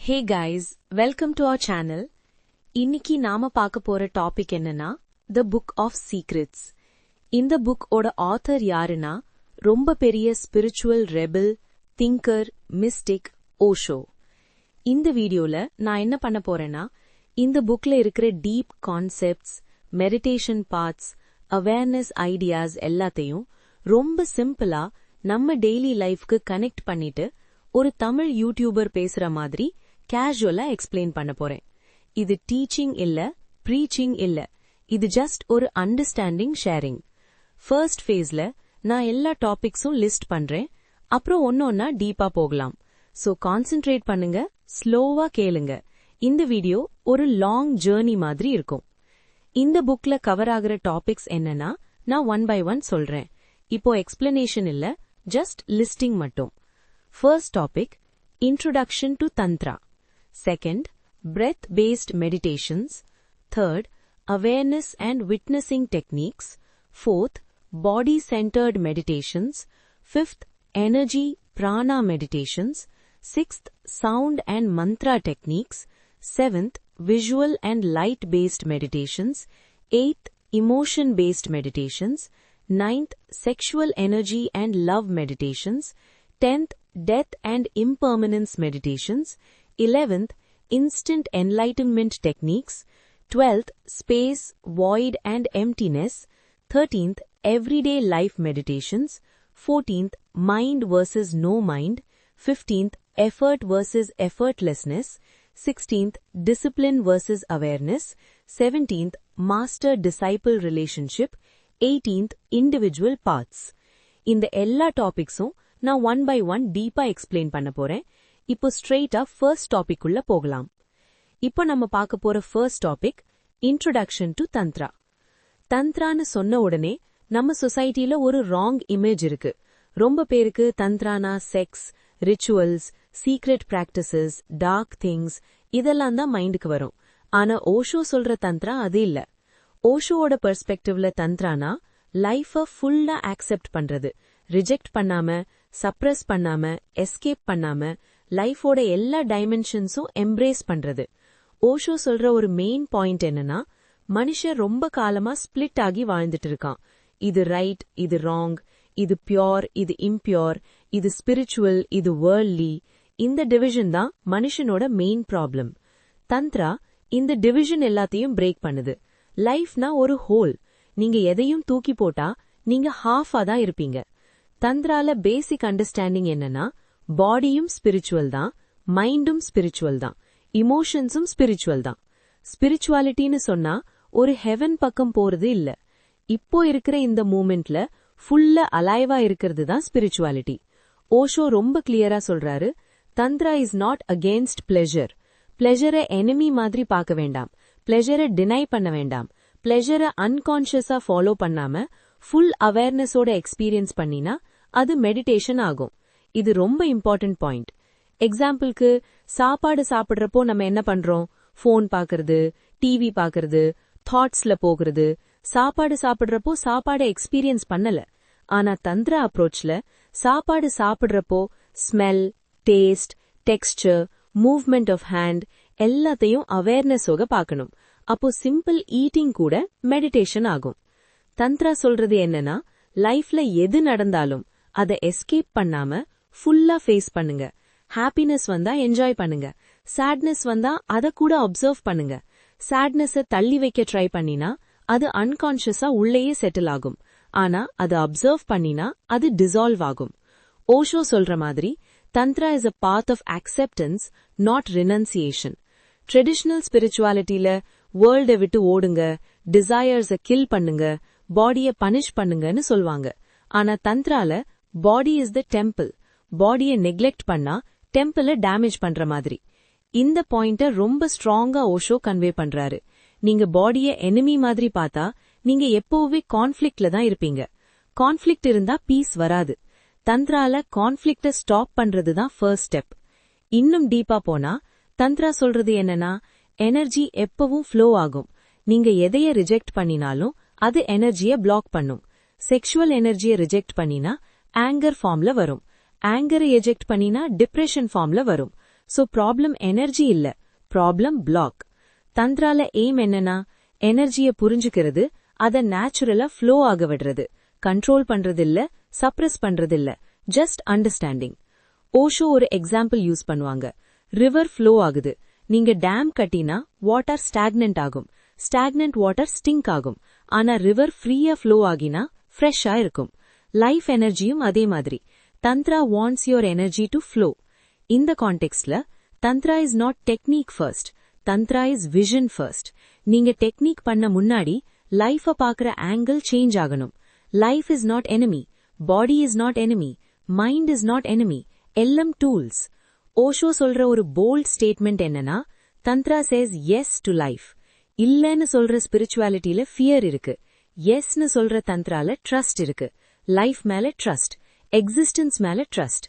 Hey guys, welcome to our channel. இன்னைக்கு நாம பார்க்க போற டாபிக் என்னன்னா The Book of Secrets. இந்த புக் ஓட ஆத்தர் யாருன்னா ரொம்ப பெரிய spiritual rebel, thinker, mystic Osho. இந்த வீடியோல நான் என்ன பண்ண போறேன்னா இந்த புக்ல இருக்கிற deep concepts, meditation parts, awareness ideas எல்லாத்தையும் ரொம்ப சிம்பிளா நம்ம டெய்லி லைஃப்க்கு கனெக்ட் பண்ணிட்டு ஒரு தமிழ் யூடியூபர் பேசுற மாதிரி கேஷுவலா எக்ஸ்பிளைன் பண்ண போறேன். இது டீச்சிங் இல்ல, ப்ரீச்சிங் இல்ல, இது ஜஸ்ட் ஒரு அண்டர்ஸ்டாண்டிங் ஷேரிங். ஃபர்ஸ்ட் ஃபேஸ்ல நான் எல்லா டாபிக்ஸும் லிஸ்ட் பண்றேன், அப்புறம் ஒன்னொன்னா டீப்பா போகலாம். சோ கான்சென்ட்ரேட் பண்ணுங்க, ஸ்லோவா கேளுங்க. இந்த வீடியோ ஒரு லாங் ஜர்னி மாதிரி இருக்கும். இந்த புக்ல கவர் ஆகிற டாபிக்ஸ் என்னன்னா நான் ஒன் பை ஒன் சொல்றேன். இப்போ எக்ஸ்பிளனேஷன் இல்ல, ஜஸ்ட் லிஸ்டிங் மட்டும். First topic, introduction to tantra. Second, breath-based meditations. Third, awareness and witnessing techniques. Fourth, body-centered meditations. Fifth, energy prana meditations. Sixth, sound and mantra techniques. Seventh, visual and light-based meditations. Eighth, emotion-based meditations. Ninth, sexual energy and love meditations. 10th, death and impermanence meditations. 11th, instant enlightenment techniques. 12th, space, void and emptiness. 13th, everyday life meditations. 14th, mind versus no mind. 15th, effort versus effortlessness. 16th, discipline versus awareness. 17th, master-disciple relationship. 18th, individual paths. இந்த எல்லா டாபிக்ஸும் நான் one by one டீப்பா explain பண்ண போறேன். இப்போ ஸ்ட்ரெயிட்டா first topic உள்ள போகலாம். இப்போ நம்ம பார்க்க போற first topic, introduction to Tantra. தந்த்ரான்னு சொன்ன உடனே நம்ம சொசைட்டில ஒரு ராங் இமேஜ் இருக்கு. ரொம்ப பேருக்கு தந்த்ரானா sex, rituals, secret practices, dark things இதெல்லாம் தான் மைண்டுக்கு வரும். ஆனா ஓஷோ சொல்ற தந்த்ரா அது இல்ல. ஓஷோவோட பெர்ஸ்பெக்டிவ்ல தந்த்ரானா லைஃப ஃபுல்லா ஆக்செப்ட் பண்றது, ரிஜெக்ட் பண்ணாம, சப்ரஸ் பண்ணாம, எஸ்கேப் பண்ணாம லைஃபோட எல்லா டைமென்ஷன்ஸும் எம்ப்ரேஸ் பண்றது. ஓஷோ சொல்ற ஒரு மெயின் பாயிண்ட் என்னன்னா, மனுஷன் ரொம்ப காலமா ஸ்பிளிட் ஆகி வாழ்ந்துட்டு இருக்கான். இது ரைட், இது ராங், இது பியோர், இது இம்பியோர், இது ஸ்பிரிச்சுவல், இது வேர்ல்ட்லி. இந்த டிவிஷன் தான் மனுஷனோட மெயின் ப்ராப்ளம். தந்த்ரா இந்த டிவிஷன் எல்லாத்தையும் பிரேக் பண்ணுது. லைஃப்னா ஒரு ஹோல். நீங்க எதையும் தூக்கி போட்டா நீங்க ஹாஃபா தான் இருப்பீங்க. தந்த்ரால பேசிக் அண்டர்ஸ்டாண்டிங் என்னன்னா, பாடியும் ஸ்பிரிச்சுவல் தான், மைண்டும் ஸ்பிரிச்சுவல் தான், இமோஷன்ஸும் ஸ்பிரிச்சுவல் தான். ஸ்பிரிச்சுவாலிட்டின்னு சொன்னா ஒரு ஹெவன் பக்கம் போறது இல்ல. இப்போ இருக்கிற இந்த மூமெண்ட்ல ஃபுல்லா அலைவா இருக்கிறது தான் ஸ்பிரிச்சுவாலிட்டி. ஓஷோ ரொம்ப கிளியரா சொல்றாரு, tantra is not against pleasure. பிளெஷரை எனிமி மாதிரி பார்க்க வேண்டாம், பிளெஷரை டினை பண்ண வேண்டாம். பிளெஷரை அன்கான்ஷியஸா ஃபாலோ பண்ணாம ஃபுல் அவேர்னஸோட எக்ஸ்பீரியன்ஸ் பண்ணினா அது மெடிடேஷன் ஆகும். இது ரொம்ப இம்பார்ட்டன்ட் பாயிண்ட். எக்ஸாம்பிளுக்கு, சாப்பாடு சாப்பிடுறப்போ நம்ம என்ன பண்றோம்? போன் பாக்குறது, டிவி பாக்குறது, தாட்ஸ்ல போகிறது. சாப்பாடு சாப்பிடுறப்போ சாப்பாடை எக்ஸ்பீரியன்ஸ் பண்ணல. ஆனா தந்த்ரா அப்ரோச்ல சாப்பாடு சாப்பிடுறப்போ smell, taste, texture, movement of hand எல்லாத்தையும் அவேர்னஸோக பார்க்கணும். அப்போ சிம்பிள் ஈட்டிங் கூட மெடிடேஷன் ஆகும். தந்த்ரா சொல்றது என்னன்னா, லைஃப்ல எது நடந்தாலும் அதை எஸ்கேப் பண்ணாம ஃபுல்லா ஃபேஸ் பண்ணுங்க. ஹாப்பினஸ் வந்தா என்ஜாய் பண்ணுங்க, சேட்னஸ் வந்தா அத கூட அப்சர்வ் பண்ணுங்க. சேட்னஸ தள்ளி வைக்க ட்ரை பண்ணினா அது அன்கான்ஷியஸா உள்ளேயே செட்டில் ஆகும். ஆனா அது அப்சர்வ் பண்ணினா அது டிசால்வ் ஆகும். ஓஷோ சொல்ற மாதிரி tantra is a path of acceptance, not renunciation. Traditional ஸ்பிரிச்சுவாலிட்டியில வேர்ல்ட விட்டு ஓடுங்க, டிசையர்ஸ கில் பண்ணுங்க, பாடிய பனிஷ் பண்ணுங்கன்னு சொல்வாங்க. ஆனா தந்த்ரால பாடி இஸ் த டெம்பிள். பாடிய நெக்லெக்ட் பண்ணா டெம்பிள டேமேஜ் பண்ற மாதிரி. இந்த பாயிண்ட ரொம்ப ஸ்ட்ராங்கா ஓஷோ கன்வே பண்றாரு. நீங்க பாடிய எனிமி மாதிரி பார்த்தா நீங்க எப்பவுமே கான்ஃபிளிக்ட்ல தான் இருப்பீங்க. கான்ஃபிளிக்ட் இருந்தா பீஸ் வராது. தந்த்ரால கான்ஃபிளிக்ட ஸ்டாப் பண்றது தான் ஃபர்ஸ்ட் ஸ்டெப். இன்னும் டீப்பா போனா தந்த்ரா சொல்றது என்னன்னா, எனர்ஜி எப்பவும் ஃப்ளோ ஆகும். நீங்க எதைய ரிஜெக்ட் பண்ணினாலும் அது எனர்ஜியை பிளாக் பண்ணும். செக்ஷுவல் எனர்ஜியை ரிஜெக்ட் பண்ணினா ஆங்கர் ஃபார்ம்ல வரும். ஆங்கரை எஜெக்ட் பண்ணினா டிப்ரெஷன் ஃபார்ம்ல வரும். சோ ப்ராப்ளம் எனர்ஜி இல்ல, ப்ராப்ளம் பிளாக். தந்த்ரால எய்ம் என்னன்னா, எனர்ஜிய புரிஞ்சுக்கிறது, அத நேச்சுரலா ஃப்ளோ ஆக விடுறது, கண்ட்ரோல் பண்றதில்ல, சப்ரஸ் பண்றதில்ல, ஜஸ்ட் அண்டர்ஸ்டாண்டிங். ஓஷோ ஒரு எக்ஸாம்பிள் யூஸ் பண்ணுவாங்க. ரிவர் ஃப்ளோ ஆகுது, நீங்க டேம் கட்டினா வாட்டர் ஸ்டாக்னன்ட் ஆகும், ஸ்டாக்னன்ட் வாட்டர் ஸ்டிங்க் ஆகும். ஆனா ரிவர் ஃப்ரீயா ஃப்ளோ ஆகினா ஃப்ரெஷ்ஷா இருக்கும். லைஃப் எனர்ஜியும் அதே மாதிரி. Tantra wants your energy to flow. இந்த கான்டெக்ட்ல tantra is not technique first, tantra is vision first. நீங்க டெக்னிக் பண்ண முன்னாடி லைஃப பாக்குற ஆங்கிள் சேஞ்ச் ஆகணும். Life is not enemy, body is not enemy, mind is not enemy, எல்லாம் டூல்ஸ். ஓஷோ சொல்ற ஒரு போல்ட் ஸ்டேட்மெண்ட் என்னன்னா, tantra says yes to life. இல்லன்னு சொல்ற ஸ்பிரிச்சுவாலிட்டியில ஃபியர் இருக்கு, எஸ்னு சொல்ற தந்த்ரால ட்ரஸ்ட் இருக்கு. லைஃப் மேல ட்ரஸ்ட், எக்ஸிஸ்டன்ஸ் மேல ட்ரஸ்ட்.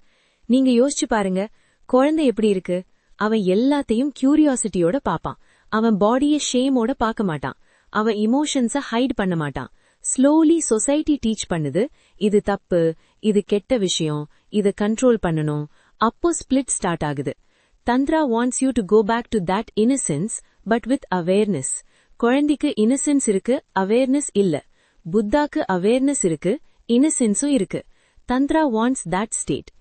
நீங்க யோசிச்சு பாருங்க, குழந்தை எப்படி இருக்கு? அவன் எல்லாத்தையும் கியூரியாசிட்டியோட பாப்பான். அவன் பாடிய ஷேமோட பார்க்க மாட்டான். அவன் இமோஷன்ஸ ஹைட் பண்ண மாட்டான். ஸ்லோலி சொசைட்டி டீச் பண்ணுது, இது தப்பு, இது கெட்ட விஷயம், இத கண்ட்ரோல் பண்ணணும். அப்போ ஸ்பிளிட் ஸ்டார்ட் ஆகுது. Tantra wants you to go back to that innocence, but with awareness. குழந்தைக்கு இன்னசென்ஸ் இருக்கு, அவேர்னஸ் இல்ல. புத்தாக்கு அவேர்னஸ் இருக்கு, இன்னசென்ஸும் இருக்கு. Tantra wants that state.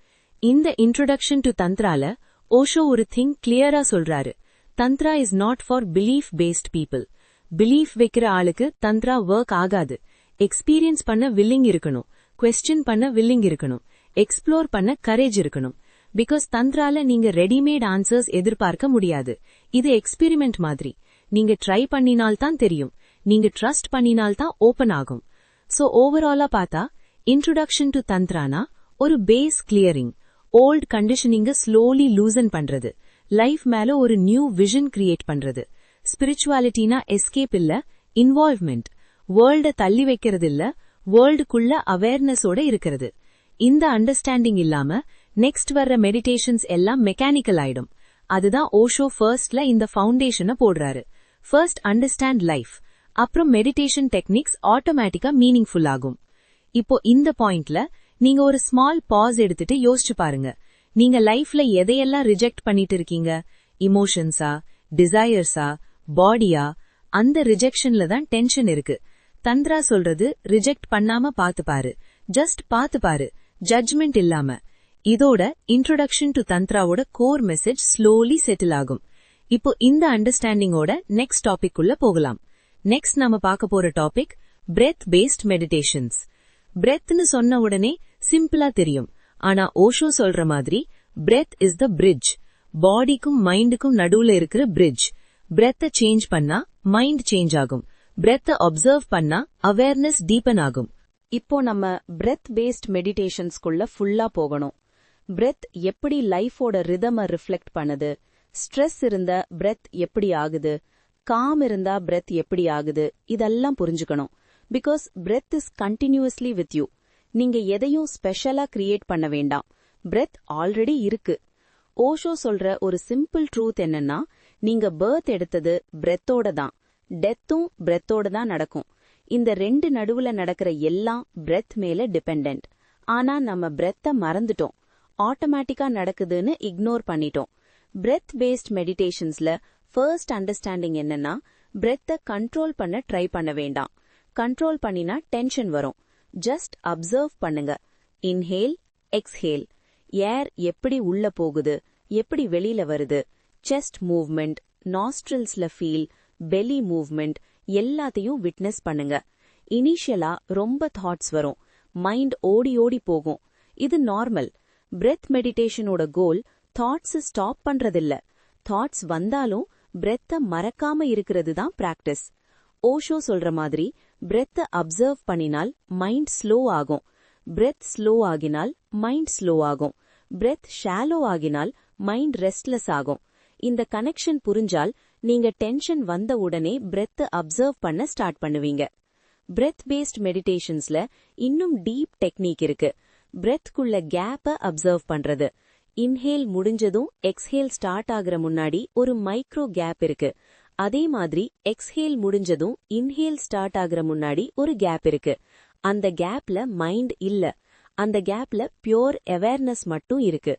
இந்த இன்ட்ரோடக்ஷன் டு தந்த்ரால ஓஷோ ஒரு திங் கிளியரா சொல்றாரு. Tantra is not for belief based people. Belief வைக்கிற ஆளுக்கு தந்த்ரா ஒர்க் ஆகாது. எக்ஸ்பீரியன்ஸ் பண்ண வில்லிங் இருக்கணும், குவெஸ்டின் பண்ண வில்லிங் இருக்கணும், எக்ஸ்ப்ளோர் பண்ண கரேஜ் இருக்கணும். பிகாஸ் தந்த்ரால நீங்க ரெடிமேட் ஆன்சர்ஸ் எதிர்பார்க்க முடியாது. இது எக்ஸ்பெரிமெண்ட் மாதிரி. நீங்க ட்ரை பண்ணினால்தான் தெரியும், நீங்க ட்ரஸ்ட் பண்ணினால்தான் ஓபன் ஆகும். சோ ஓவராலா பார்த்தா இன்ட்ரோடக்ஷன் டு தந்த்ரானா ஒரு பேஸ் கிளியரிங், ஓல்ட் கண்டிஷனிங்க ஸ்லோலி லூசன் பண்றது, லைஃப் மேல ஒரு நியூ விஷன் கிரியேட் பண்றது. ஸ்பிரிச்சுவாலிட்டினா எஸ்கேப் இல்ல, இன்வால்வ்மெண்ட். வேர்ல்ட தள்ளி வைக்கிறது இல்ல, வேர்ல்டுக்குள்ள அவேர்னஸோட இருக்கிறது. இந்த அண்டர்ஸ்டாண்டிங் இல்லாம நெக்ஸ்ட் வர்ற மெடிடேஷன்ஸ் எல்லாம் மெக்கானிக்கல் ஆயிடும். அதுதான் ஓஷோ ஃபர்ஸ்ட்ல இந்த ஃபவுண்டேஷனை போடுறாரு. ஃபர்ஸ்ட் அண்டர்ஸ்டாண்ட் லைஃப், அப்புறம் மெடிடேஷன் டெக்னிக்ஸ் ஆட்டோமேட்டிக்கா மீனிங்ஃபுல் ஆகும். இப்போ இந்த பாயிண்ட்ல நீங்க ஒரு ஸ்மால் பாஸ் எடுத்துட்டு யோசிச்சு பாருங்க. நீங்க லைஃப்ல எதையெல்லாம் ரிஜெக்ட் பண்ணிட்டு இருக்கீங்க? இமோஷன்ஸா, டிசையர்ஸா, பாடியா? அந்த ரிஜெக்ஷன்ல தான் டென்ஷன் இருக்கு. தந்த்ரா சொல்றது ரிஜெக்ட் பண்ணாம பாத்து பாரு, ஜஸ்ட் பாத்து பாரு, ஜட்ஜ்மெண்ட் இல்லாம. இதோட இன்ட்ரோடக்ஷன் டு தந்த்ராவோட கோர் மெசேஜ் ஸ்லோலி செட்டில் ஆகும். இப்போ இந்த அண்டர்ஸ்டாண்டிங்கோட நெக்ஸ்ட் டாபிக் உள்ள போகலாம். நெக்ஸ்ட் நாம பார்க்க போற டாபிக் பிரெத் பேஸ்ட் மெடிடேஷன்ஸ். பிரெத்னு சொன்ன உடனே சிம்பிளா தெரியும். ஆனா ஓஷோ சொல்ற மாதிரி பிரெத் இஸ் த பிரிட்ஜ். பாடிக்கும் மைண்டுக்கும் நடுவுல இருக்கிற பிரிட்ஜ். பிரெத்த சேஞ்ச் பண்ணா மைண்ட் சேஞ்ச் ஆகும். பிரெத்த அப்சர்வ் பண்ணா அவேர்னஸ் டீப்பன் ஆகும். இப்போ நம்ம பிரெத் பேஸ்ட் மெடிடேஷன்ஸ்குள்ள ஃபுல்லா போகணும். பிரெத் எப்படி லைஃபோட ரிதம ரிஃப்ளெக்ட் பண்ணுது, ஸ்ட்ரெஸ் இருந்தா பிரெத் எப்படி ஆகுது, காம் இருந்தா பிரெத் எப்படி ஆகுது, இதெல்லாம் புரிஞ்சுக்கணும். Because breath is continuously with you. நீங்க எதையும் ஸ்பெஷலா கிரியேட் பண்ண வேண்டாம், பிரெத் ஆல்ரெடி இருக்கு. ஓஷோ சொல்ற ஒரு சிம்பிள் ட்ரூத் என்னன்னா, நீங்க பர்த் எடுத்தது பிரெத்தோட தான், டெத்தும் பிரெத்தோட தான் நடக்கும். இந்த ரெண்டு நடுவுல நடக்கிற எல்லாம் பிரெத் மேல டிபெண்டன்ட். ஆனா நம்ம பிரெத்த மறந்துட்டோம், ஆட்டோமேட்டிக்கா நடக்குதுன்னு இக்னோர் பண்ணிட்டோம். பிரெத் பேஸ்ட் மெடிடேஷன்ஸ்ல ஃபர்ஸ்ட் அண்டர்ஸ்டாண்டிங் என்னன்னா, பிரெத்த கண்ட்ரோல் பண்ண ட்ரை பண்ண வேண்டாம். கண்ட்ரோல் பண்ணினா டென்ஷன் வரும். ஜஸ்ட் அப்சர்வ் பண்ணுங்க. Inhale, exhale. ஏர் எப்படி உள்ள போகுது, எப்படி வெளியில வருது, செஸ்ட் மூவ்மெண்ட், நாஸ்ட்ரில்ஸ்ல ஃபீல், பெலி மூவ்மெண்ட் எல்லாத்தையும் விட்னஸ் பண்ணுங்க. இனிஷியலா ரொம்ப தாட்ஸ் வரும், மைண்ட் ஓடி ஓடி போகும். இது நார்மல். பிரெத் மெடிடேஷனோட கோல் தாட்ஸ் ஸ்டாப் பண்றதில்ல. தாட்ஸ் வந்தாலும் பிரெத்த மறக்காம இருக்கிறது தான் பிராக்டிஸ். ஓஷோ சொல்ற மாதிரி பிரெத்த அப்சர்வ் பண்ணினால் மைண்ட் ஸ்லோ ஆகும். பிரெத் ஸ்லோ ஆகினால் மைண்ட் ஸ்லோ ஆகும். பிரெத் ஷாலோ ஆகினால் மைண்ட் ரெஸ்ட்லெஸ் ஆகும். இந்த கனெக்ஷன் புரிஞ்சால் நீங்க டென்ஷன் வந்த உடனே பிரெத் அப்சர்வ் பண்ண ஸ்டார்ட் பண்ணுவீங்க. பிரெத் பேஸ்ட் மெடிடேஷன்ஸ்ல இன்னும் டீப் டெக்னிக் இருக்கு. பிரெத்குள்ள கேப்ப அப்சர்வ் பண்றது. இன்ஹேல் முடிஞ்சதும் எக்ஸ்ஹேல் ஸ்டார்ட் ஆகுற முன்னாடி ஒரு மைக்ரோ கேப் இருக்கு. அதே மாதிரி எக்ஸ்ஹேல் முடிஞ்சதும் இன்ஹேல் ஸ்டார்ட் ஆகுற முன்னாடி ஒரு கேப் இருக்கு. அந்த கேப்ல மைண்ட் இல்ல, அந்த கேப்ல பியோர் அவேர்னஸ் மட்டும் இருக்கு.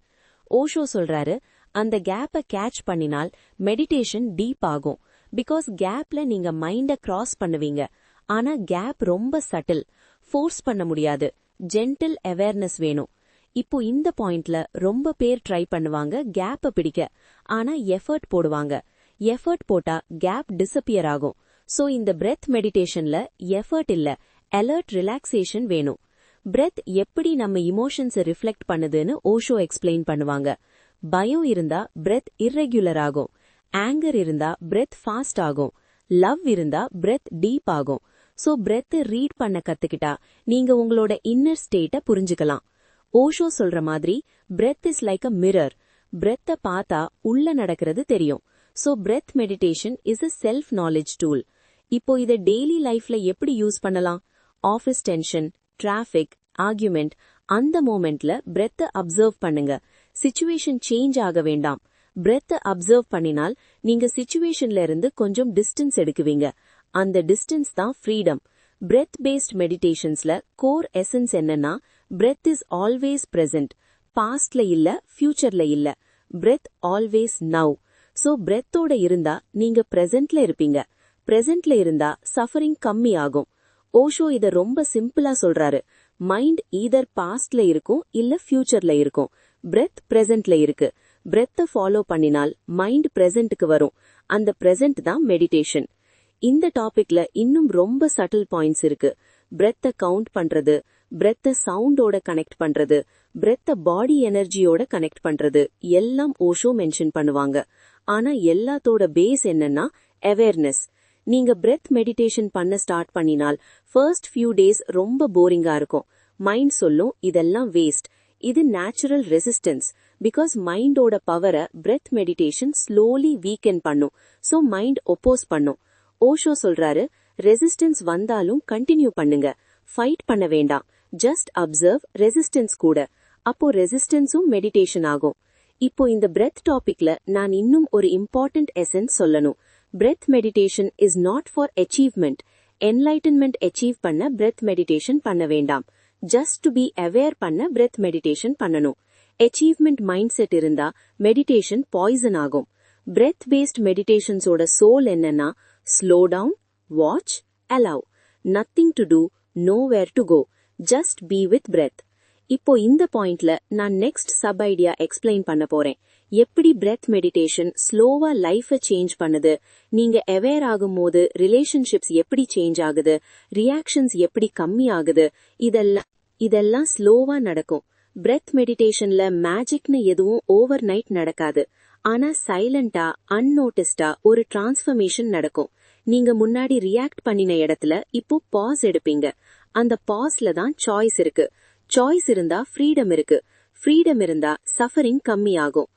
ஓஷோ சொல்றாரு, அந்த கேப்பை கேட்ச் பண்ணினால் மெடிடேஷன் டீப் ஆகும். பிகாஸ் கேப்ல நீங்க மைண்ட கிராஸ் பண்ணுவீங்க. ஆனா கேப் ரொம்ப சட்டில், ஃபோர்ஸ் பண்ண முடியாது. ஜென்டில் அவேர்னஸ் வேணும். இப்போ இந்த பாயிண்ட்ல ரொம்ப பேர் ட்ரை பண்ணுவாங்க கேப்ப பிடிக்க. ஆனா எஃபர்ட் போடுவாங்க. எஃபர்ட் போட்டா கேப் டிஸப்பியர் ஆகும். சோ இந்த பிரெத் மெடிடேஷன்ல எஃபர்ட் இல்ல, அலர்ட் ரிலாக்ஸேஷன் வேணும். பிரெத் எப்படி நம்ம இமோஷன்ஸை ரிஃப்ளெக்ட் பண்ணுதுன்னு ஓஷோ எக்ஸ்பிளைன் பண்ணுவாங்க. பயம் இருந்தா பிரெத் இர்ரெகுலர் ஆகும். ஆங்கர் இருந்தா பிரெத் ஃபாஸ்ட் ஆகும். லவ் இருந்தா பிரெத் டீப் ஆகும். சோ பிரெத் ரீட் பண்ண கத்துக்கிட்டா நீங்க உங்களோட இன்னர் ஸ்டேட்ட புரிஞ்சுக்கலாம். ஓஷோ சொல்ற மாதிரி breath is like a mirror. பிரெத்த பார்த்தா உள்ள நடக்கிறது தெரியும். So breath meditation is a self knowledge tool. இப்போ இதை டெய்லி லைஃப்ல எப்படி யூஸ் பண்ணலாம்? ஆஃபீஸ் டென்ஷன், டிராபிக், ஆர்குமெண்ட், அந்த மோமெண்ட்ல பிரெத்த அப்சர்வ் பண்ணுங்க. சிச்சுவேஷன் சேஞ்ச் ஆக வேண்டாம். பிரெத்த அப்சர்வ் பண்ணினால் நீங்க சிச்சுவேஷன்ல இருந்து கொஞ்சம் டிஸ்டன்ஸ் எடுக்குவீங்க. அந்த டிஸ்டன்ஸ் தான் ஃப்ரீடம். பிரெத் பேஸ்ட் மெடிடேஷன்ஸ்ல கோர் எசன்ஸ் என்னன்னா, பிரெத் இஸ் ஆல்வேஸ் பிரசன்ட். பாஸ்ட்ல இல்ல, ஃபியூச்சர்ல இல்ல. Breath always now. சோ பிரெத்தோட இருந்தா நீங்க பிரசன்ட்ல இருப்பீங்க. பிரசன்ட்ல இருந்தா சஃபரிங் கம்மி ஆகும். ஓஷோ இத ரொம்ப சிம்பிளா சொல்றாரு. மைண்ட் ஈதர் பாஸ்ட்ல இருக்கும் இல்ல ஃபியூச்சர்ல இருக்கும். பிரெத் பிரசன்ட்ல இருக்கு. பிரெத்த ஃபாலோ பண்ணினால் மைண்ட் பிரசன்ட்க்கு வரும். அந்த பிரசன்ட் தான் மெடிடேஷன். இந்த டாபிக்ல இன்னும் ரொம்ப சட்டில் பாயிண்ட்ஸ் இருக்கு. பிரெத்த கவுண்ட் பண்றது, பிரெத்த சவுண்டோட கனெக்ட் பண்றது, பிரெத்த பாடி எனர்ஜியோட கனெக்ட் பண்றது எல்லாம் ஓஷோ மென்ஷன் பண்ணுவாங்க. ஆனா எல்லாத்தோட பேஸ் என்னன்னா அவேர்னஸ். நீங்க பிரெத் மெடிடேஷன் பண்ண ஸ்டார்ட் பண்ணினால் ஃபர்ஸ்ட் ஃபியூ டேஸ் ரொம்ப போரிங்கா இருக்கும். மைண்ட் சொல்லும் இதெல்லாம் வேஸ்ட். இது நேச்சுரல் ரெசிஸ்டன்ஸ். பிகாஸ் மைண்டோட பவரை பிரெத் மெடிடேஷன் ஸ்லோலி வீக்கன் பண்ணும். சோ மைண்ட் ஒப்போஸ் பண்ணும். ஓஷோ சொல்றாரு, ரெசிஸ்டன்ஸ் வந்தாலும் கண்டினியூ பண்ணுங்க. ஃபைட் பண்ண வேண்டாம். ஜஸ்ட் அப்சர்வ் ரெசிஸ்டன்ஸ் கூட. அப்போ ரெசிஸ்டன்ஸும் மெடிடேஷன் ஆகும். இப்போ இந்த பிரெத் டாபிக்ல நான் இன்னும் ஒரு இம்பார்ட்டன்ட் எசன்ஸ் சொல்லணும். Breath meditation is not for achievement. Enlightenment achieve பண்ண பிரெத் மெடிடேஷன் பண்ண வேண்டாம். ஜஸ்ட் டு பி அவேர் பண்ண பிரெத் மெடிடேஷன் பண்ணணும். அச்சீவ்மெண்ட் மைண்ட் செட் இருந்தா மெடிடேஷன் பாய்சன் ஆகும். பிரெத் பேஸ்ட் மெடிடேஷன்ஸோட சோல் என்னன்னா, slow down, watch, allow. Nothing to do, nowhere to go. Just be with breath. இப்போ இந்த பாயிண்ட்ல நான் நெக்ஸ்ட் சப் ஐடியா எக்ஸ்பிளைன் பண்ண போறேன். எப்படி பிரெத் மெடிடேஷன் ஸ்லோவா லைஃப சேஞ்ச் பண்ணுது, நீங்க அவேர் ஆகும் போது ரிலேஷன்ஷிப்ஸ் எப்படி சேஞ்ச் ஆகுது, ரியாக்ஷன்ஸ் எப்படி கம்மி ஆகுது, இதெல்லாம் ஸ்லோவா நடக்கும். பிரெத் மெடிடேஷன்ல மேஜிக்னு எதுவும் ஓவர் நைட் நடக்காது. ஆனா சைலண்டா, அன்னோட்டிஸ்டா ஒரு டிரான்ஸ்ஃபர்மேஷன் நடக்கும். நீங்க முன்னாடி ரியாக்ட் பண்ணின இடத்துல இப்போ பாஸ் எடுப்பீங்க. அந்த பாஸ்ல தான் சாய்ஸ் இருக்கு. சாய்ஸ் இருந்தா ஃப்ரீடம் இருக்கு. ஃப்ரீடம் இருந்தா சஃபரிங் கம்மி ஆகும்.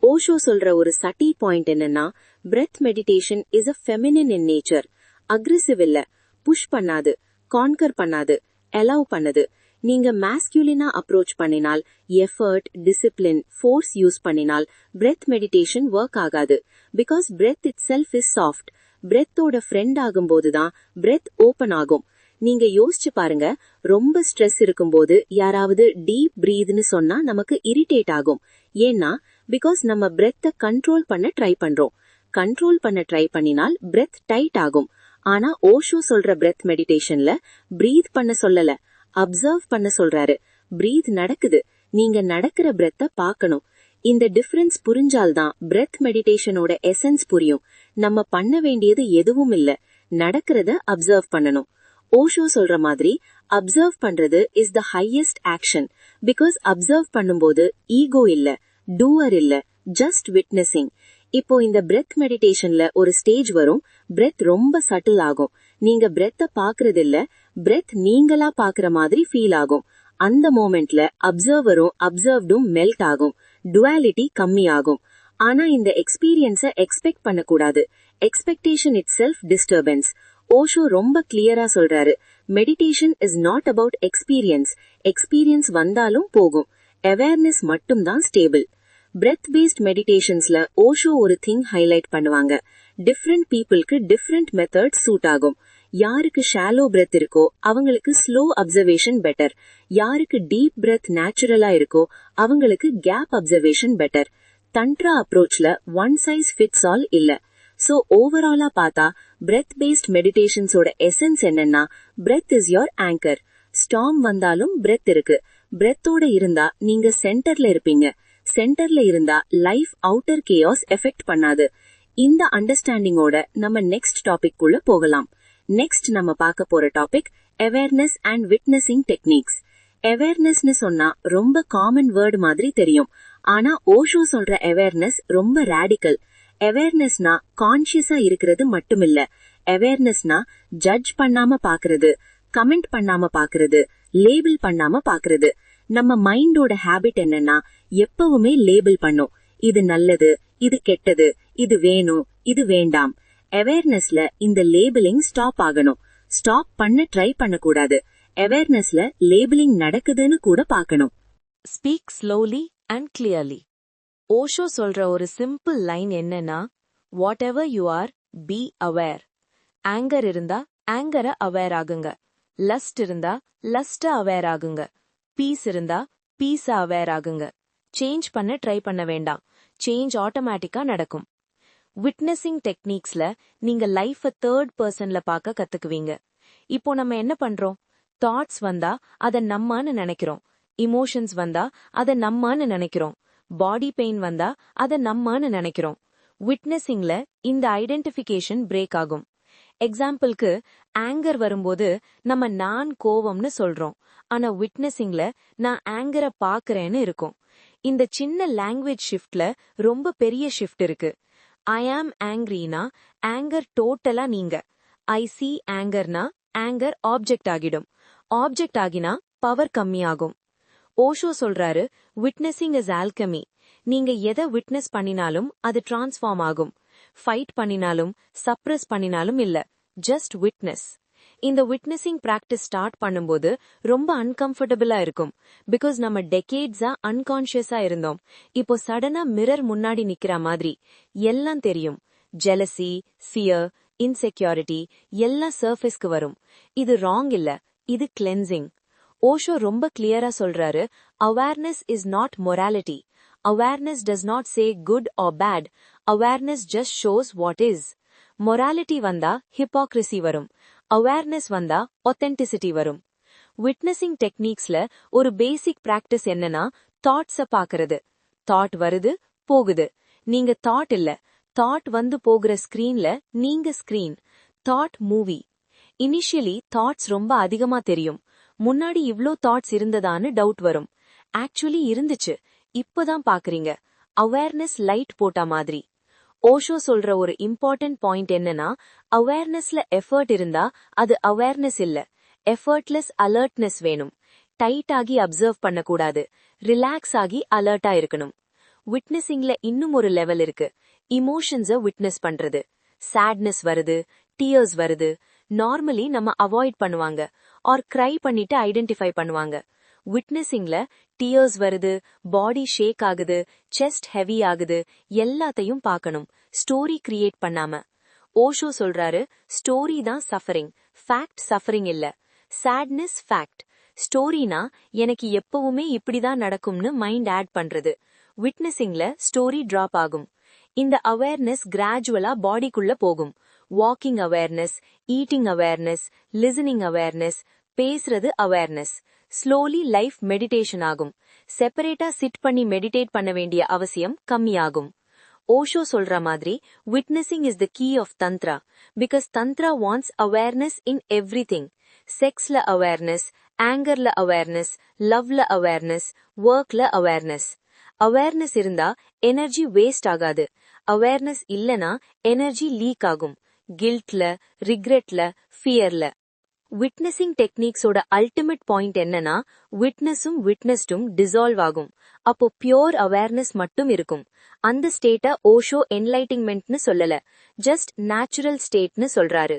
ஓஷோ சொல்ற ஒரு சட்டில் பாயிண்ட் என்னன்னா, breath meditation is a feminine in nature. Aggressive இல்ல, புஷ் பண்ணாது, கான்கர் பண்ணாது, அலவ் பண்ணுது. நீங்க மாஸ்குலினா அப்ரோச் பண்ணினால், எஃபர்ட், டிசிப்ளின், ஃபோர்ஸ் யூஸ் பண்ணினால் பிரெத் மெடிடேஷன் ஒர்க் ஆகாது. Because breath itself is soft. பிரெத்தோட ஃப்ரெண்ட் ஆகும்போதுதான் பிரெத் ஓபன் ஆகும். நீங்க யோசிச்சு பாருங்க, ரொம்ப ஸ்ட்ரெஸ் இருக்கும்போது யாராவது டீப் பிரீத்னு சொன்னா நமக்கு இரிட்டேட் ஆகும். ஏன்னா பிகாஸ் நம்ம பிரெத்த கண்ட்ரோல் பண்ண ட்ரை பண்றோம். கண்ட்ரோல் பண்ண ட்ரை பண்ணினால் பிரெத் டைட் ஆகும். ஆனா ஓஷோ சொல்ற பிரெத் மெடிடேஷன்ல பிரீத் பண்ண சொல்லல, அப்சர்வ் பண்ண சொல்றாரு. பிரீத் நடக்குது, நீங்க நடக்கிற பிரெத்த பாக்கணும். இந்த டிஃபரன்ஸ் புரிஞ்சால்தான் பிரெத் மெடிடேஷனோட எசன்ஸ் புரியும். நம்ம பண்ண வேண்டியது எதுவும் இல்ல, நடக்கிறத அப்சர்வ் பண்ணணும். ஓஷோ சொல்ற மாதிரி அப்சர்வ் பண்றது is the highest action. Because observe பண்ணும்போது ஈகோ இல்ல, டூவர் இல்ல, ஜஸ்ட் விட்னஸிங். இப்போ இந்த பிரெத் மெடிடேஷன்ல ஒரு ஸ்டேஜ் வரும். பிரெத் ரொம்ப சட்டில் ஆகும். நீங்க பிரெத்த பாக்குறது இல்ல, பிரெத் நீங்களா பாக்குற மாதிரி ஃபீல் ஆகும். அந்த மோமெண்ட்ல அப்சர்வரும் அப்சர்வ்டும் மெல்ட் ஆகும். டுவாலிட்டி கம்மி ஆகும். ஆனா இந்த எக்ஸ்பீரியன்ஸ எக்ஸ்பெக்ட் பண்ணக்கூடாது. Expectation itself disturbance. Osho ரொம்ப கிளியரா சொல்றாரு, meditation is not about experience. Experience வந்தாலும் போகும், அவேர்னஸ் மட்டும் தான் ஸ்டேபிள். பிரெத் பேஸ்ட் மெடிடேஷன்ஸ்ல ஓஷோ ஒரு திங் ஹைலைட் பண்ணுவாங்க. டிஃப்ரெண்ட் பீப்புளுக்கு டிஃப்ரெண்ட் மெத்தட் சூட் ஆகும். யாருக்கு ஷாலோ பிரெத் இருக்கோ அவங்களுக்கு ஸ்லோ அப்சர்வேஷன் பெட்டர். யாருக்கு டீப் பிரெத் நேச்சுரலா இருக்கோ அவங்களுக்கு கேப் அப்சர்வேஷன் பெட்டர். தந்த்ரா அப்ரோச்ல ஒன் சைஸ் ஃபிட்ஸ் ஆல் இல்ல. சோ ஓவராலா பார்த்தா பிரெத் பேஸ்ட் மெடிடேஷன்ஸோட எசன்ஸ் என்னன்னா, breath is your anchor. Storm வந்தாலும் பிரெத் இருக்கு. பிரெத்தோட இருந்தா நீங்க சென்டர்ல இருப்பீங்க. சென்டர்ல இருந்தா லைஃப் அவுட்டர் கேயாஸ் எஃபெக்ட் பண்ணாது. இந்த அண்டர்ஸ்டாண்டிங்கோட நம்ம நெக்ஸ்ட் டாபிக் குள்ள போகலாம். நெக்ஸ்ட் நம்ம பார்க்க போற topic awareness and witnessing techniques. அவேர்னஸ்னு சொன்னா ரொம்ப காமன் வேர்டு மாதிரி தெரியும். ஆனா ஓஷோ சொல்ற அவேர்னஸ் ரொம்ப ராடிக்கல். அவேர்னஸ்னா கான்ஷியஸா இருக்கிறது மட்டுமில்ல. அவேர்னஸ்னா ஜட்ஜ் பண்ணாம பாக்குறது, கமெண்ட் பண்ணாம பாக்குறது, லேபிள் பண்ணாம பாக்குறது. நம்ம மைண்டோட ஹேபிட் என்னன்னா எப்பவுமே லேபிள் பண்ணும். இது நல்லது, இது கெட்டது, இது வேணும், இது வேண்டாம். அவேர்னஸ்ல இந்த லேபிளிங் ஸ்டாப் ஆகணும். ஸ்டாப் பண்ண ட்ரை பண்ணக்கூடாது. அவேர்னஸ்ல லேபிளிங் நடக்குதுன்னு கூட பார்க்கணும். Speak slowly and clearly. Osho சொல்ற ஒரு சிம்பிள் லைன் என்னன்னா, whatever you are, be aware. Anger இருந்தா ஆங்கரை அவேர் ஆகுங்க. லஸ்ட் இருந்தா லஸ்ட அவேர் ஆகுங்க. பீஸ் இருந்தா பீஸ அவேர் ஆகுங்க. சேஞ்ச் பண்ண ட்ரை பண்ண வேண்டாம். சேஞ்ச் ஆட்டோமேட்டிக்கா நடக்கும். விட்னஸிங் டெக்னிக்ஸ்ல நீங்க லைஃப தேர்ட் பர்சன்ல பார்க்க கத்துக்குவீங்க. இப்போ நம்ம என்ன பண்றோம்? தாட்ஸ் வந்தா அத நம்மான்னு நினைக்கிறோம். இமோஷன்ஸ் வந்தா அத நம்மான்னு நினைக்கிறோம். பாடி பெயின் வந்தா அத நம்மான்னு நினைக்கிறோம். விட்னஸிங்ல இந்த ஐடென்டிஃபிகேஷன் பிரேக் ஆகும். எக்ஸாம்பிளுக்கு, ஆங்கர் வரும்போது நம்ம நான் கோவம்னு சொல்றோம். ஆனா விட்னஸிங்ல நான் ஆங்கரை பாக்குறேன்னு இருக்கும். இந்த சின்ன லாங்குவேஜ் ஷிஃப்ட்ல ரொம்ப பெரிய ஷிஃப்ட் இருக்கு. ஐ ஆம் ஆங்க்ரினா ஆங்கர் டோட்டலா நீங்க. ஐ சி ஆங்கர்னா ஆங்கர் ஆப்ஜெக்ட் ஆகிடும். ஆப்ஜெக்ட் ஆகினா பவர் கம்மியாகும். ஓஷோ சொல்றாரு, விட்னஸிங் இஸ் ஆல்கமி. நீங்க எதை விட்னஸ் பண்ணினாலும் அது டிரான்ஸ்ஃபார்ம் ஆகும். ஃபைட் பண்ணினாலும் சப்ரஸ் பண்ணினாலும் இல்ல, ஜஸ்ட் விட்னஸ். இந்த விட்னஸிங் பிராக்டிஸ் ஸ்டார்ட் பண்ணும்போது ரொம்ப அன்கம்ஃபர்டபுளா இருக்கும். பிகாஸ் நம்ம டெகேட்ஸா அன்கான்ஷியஸா இருந்தோம். இப்போ சடனா மிரர் முன்னாடி நிக்கிற மாதிரி எல்லாம் தெரியும். ஜெலசி, ஃபியர், இன்செக்யூரிட்டி எல்லாம் சர்ஃபேஸ்க்கு வரும். இது ராங் இல்ல, இது கிளென்சிங். ஓஷோ ரொம்ப கிளியரா சொல்றாரு, awareness is not morality. Awareness does not say good or bad. Awareness just shows what is. Morality வந்தா ஹிப்போக்ரிசி வரும். அவேர்னஸ் வந்தா ஒத்தென்டிசிட்டி வரும். விட்னஸிங் டெக்னிக்ஸ்ல ஒரு பேசிக் பிராக்டிஸ் என்னன்னா, தாட்ஸ பாக்குறது. தாட் வருது, போகுது. நீங்க தாட் இல்ல. தாட் வந்து போகிற ஸ்கிரீன்ல நீங்க screen. Thought movie. Initially thoughts ரொம்ப அதிகமா தெரியும். முன்னாடி இவ்ளோ தாட்ஸ் இருந்ததான்னு டவுட் வரும். ஆக்சுவலி இருந்துச்சு, இப்பதான் பாக்குறீங்க. அவேர்னஸ் லைட் போட்ட மாதிரி. ஓஷோ சொல்ற ஒரு இம்பார்ட்டன்ட் பாயிண்ட் என்னன்னா, அவேர்னஸ்ல எஃபர்ட் இருந்தா அது அவேர்னஸ் இல்ல, எஃபர்ட்லெஸ் அலர்ட்னஸ் வேணும். டைட் ஆகி அப்சர்வ் பண்ணக்கூடாது. ரிலாக்ஸ் ஆகி அலர்ட்டா இருக்கணும். விட்னஸிங்ல இன்னும் ஒரு லெவல் இருக்கு. இமோஷன்ஸ விட்னஸ் பண்றது. சேட்னஸ் வருது, டியர்ஸ் வருது. நார்மலி நம்ம அவாய்ட் பண்ணுவாங்க ஆர் கிரை பண்ணிட்டு ஐடென்டிஃபை பண்ணுவாங்க. விட்னஸிங்ல டியர்ஸ் வருது, பாடி ஷேக் ஆகுது, செஸ்ட் ஹெவி ஆகுது, எல்லாத்தையும் பார்க்கணும். ஸ்டோரி கிரியேட் பண்ணாம. ஓஷோ சொல்றாரு, ஸ்டோரி தான் சஃபரிங், ஃபேக்ட் சஃபரிங் இல்ல. Sadness fact. ஸ்டோரினா எனக்கு எப்பவுமே இப்படிதான் நடக்கும்னு மைண்ட் ஆட் பண்றது. விட்னஸிங்ல ஸ்டோரி டிராப் ஆகும். இந்த அவேர்னஸ் கிராஜுவலா பாடிக்குள்ள போகும். Walking awareness, eating awareness, listening awareness, பேசுறது அவேர்னஸ். ஸ்லோலி லைஃப் மெடிடேஷன் ஆகும். செப்பரேட்டா சிட் பண்ணி மெடிடேட் பண்ண வேண்டிய அவசியம் கம்மியாகும். ஓஷோ சொல்ற மாதிரி, witnessing is the key of tantra. Because tantra wants awareness in everything. செக்ஸ்ல அவேர்னஸ், ஆங்கர்ல அவேர்னஸ், லவ்ல அவேர்னஸ், ஒர்க்ல அவேர்னஸ். அவேர்னஸ் இருந்தா எனர்ஜி வேஸ்ட் ஆகாது. அவேர்னஸ் இல்லனா எனர்ஜி லீக் ஆகும். கில்ட்ல, ரிக்ரெட்ல, ஃபியர்ல. விட்னஸிங் டெக்னிக்ஸோட அல்டிமேட் பாயிண்ட் என்னன்னா, விட்னஸும் விட்னஸ்டும் டிசால்வ் ஆகும். அப்போ பியோர் அவேர்னஸ் மட்டும் இருக்கும். அந்த ஸ்டேட்ட ஓஷோ என்லைட்டிங்மெண்ட்னு சொல்லல, ஜஸ்ட் நேச்சுரல் ஸ்டேட்னு சொல்றாரு.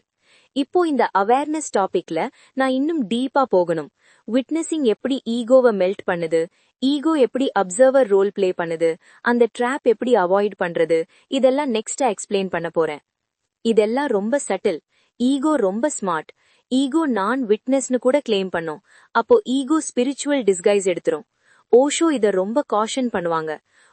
இப்போ இந்த அவேர்னஸ் டாபிக்ல நான் இன்னும் டீப்பா போகணும். விட்னஸிங் எப்படி ஈகோவை மெல்ட் பண்ணுது, ஈகோ எப்படி அப்சர்வர் ரோல் பிளே பண்ணுது, அந்த ட்ராப் எப்படி அவாய்ட் பண்றது, இதெல்லாம் நெக்ஸ்டா எக்ஸ்பிளைன் பண்ண போறேன். இதெல்லாம் ரொம்ப சட்டில். ஈகோ ரொம்ப ஸ்மார்ட். ஈகோ நான் விட்னஸ்னு கூட கிளைம் பண்ணோம். அப்போ ஈகோ ஸ்பிரிச்சுவல் டிஸ்கைஸ் எடுத்துரும். ஓஷோ இத ரொம்ப காஷன் பண்ணுவாங்க.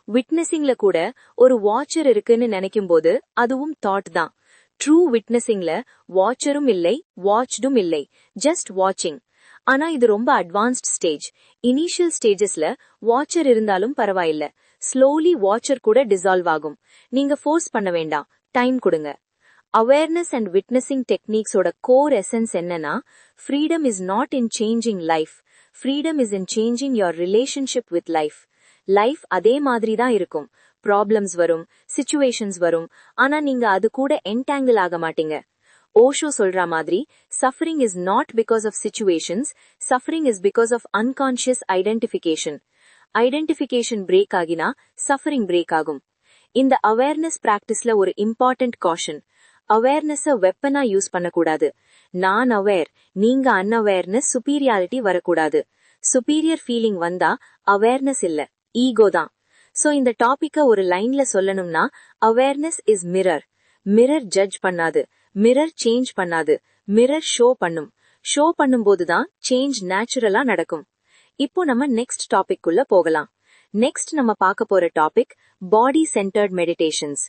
விட்னஸிங்ல கூட ஒரு வாட்சர் இருக்குன்னு நினைக்கும்போது அதுவும் தாட் தான். ட்ரூ விட்னஸிங்ல வாட்சரும் இல்லை, வாட்ச்டும் இல்லை, ஜஸ்ட் வாட்சிங். ஆனா இது ரொம்ப அட்வான்ஸ்ட் ஸ்டேஜ். இனிஷியல் ஸ்டேஜஸ்ல வாட்சர் இருந்தாலும் பரவாயில்ல, ஸ்லோலி வாட்சர் கூட டிசால்வ் ஆகும். நீங்க ஃபோர்ஸ் பண்ண வேண்டாம், டைம் கொடுங்க. அவேர்னஸ் அண்ட் விட்னஸிங் டெக்னிக்ஸோட கோர் எசன்ஸ் என்னன்னா, freedom is not in changing life, freedom is in changing your relationship with life. Life அதே மாதிரி தான் இருக்கும். ப்ராப்ளம்ஸ் வரும், சிச்சுவேஷன்ஸ் வரும், ஆனா நீங்க அது கூட என்டாங்கிள் ஆக மாட்டீங்க. ஓஷோ சொல்ற மாதிரி, suffering is not because of situations, suffering is because of unconscious identification. Identification break ஆகினா சஃபரிங் பிரேக் ஆகும். இந்த அவேர்னஸ் பிராக்டிஸ்ல ஒரு இம்பார்ட்டன்ட் காஷன்: அவேர்னஸ வெப்பனா யூஸ் பண்ணக்கூடாது. நான் அவேர், நீங்க அன்அவேர்னஸ் சுப்பீரியாரிட்டி வரக்கூடாது. சுப்பீரியர் ஃபீலிங் வந்தா அவேர்னஸ் இல்ல, ஈகோ தான். சோ இந்த டாபிக்க ஒரு லைன்ல சொல்லணும்னா, awareness is mirror. Mirror judge பண்ணாது, மிரர் சேஞ்ச் பண்ணாது, மிரர் ஷோ பண்ணும். ஷோ பண்ணும்போதுதான் சேஞ்ச் நேச்சுரலா நடக்கும். இப்போ நம்ம நெக்ஸ்ட் டாபிக் குள்ள போகலாம். நெக்ஸ்ட் நம்ம பார்க்க போற topic body centred meditations.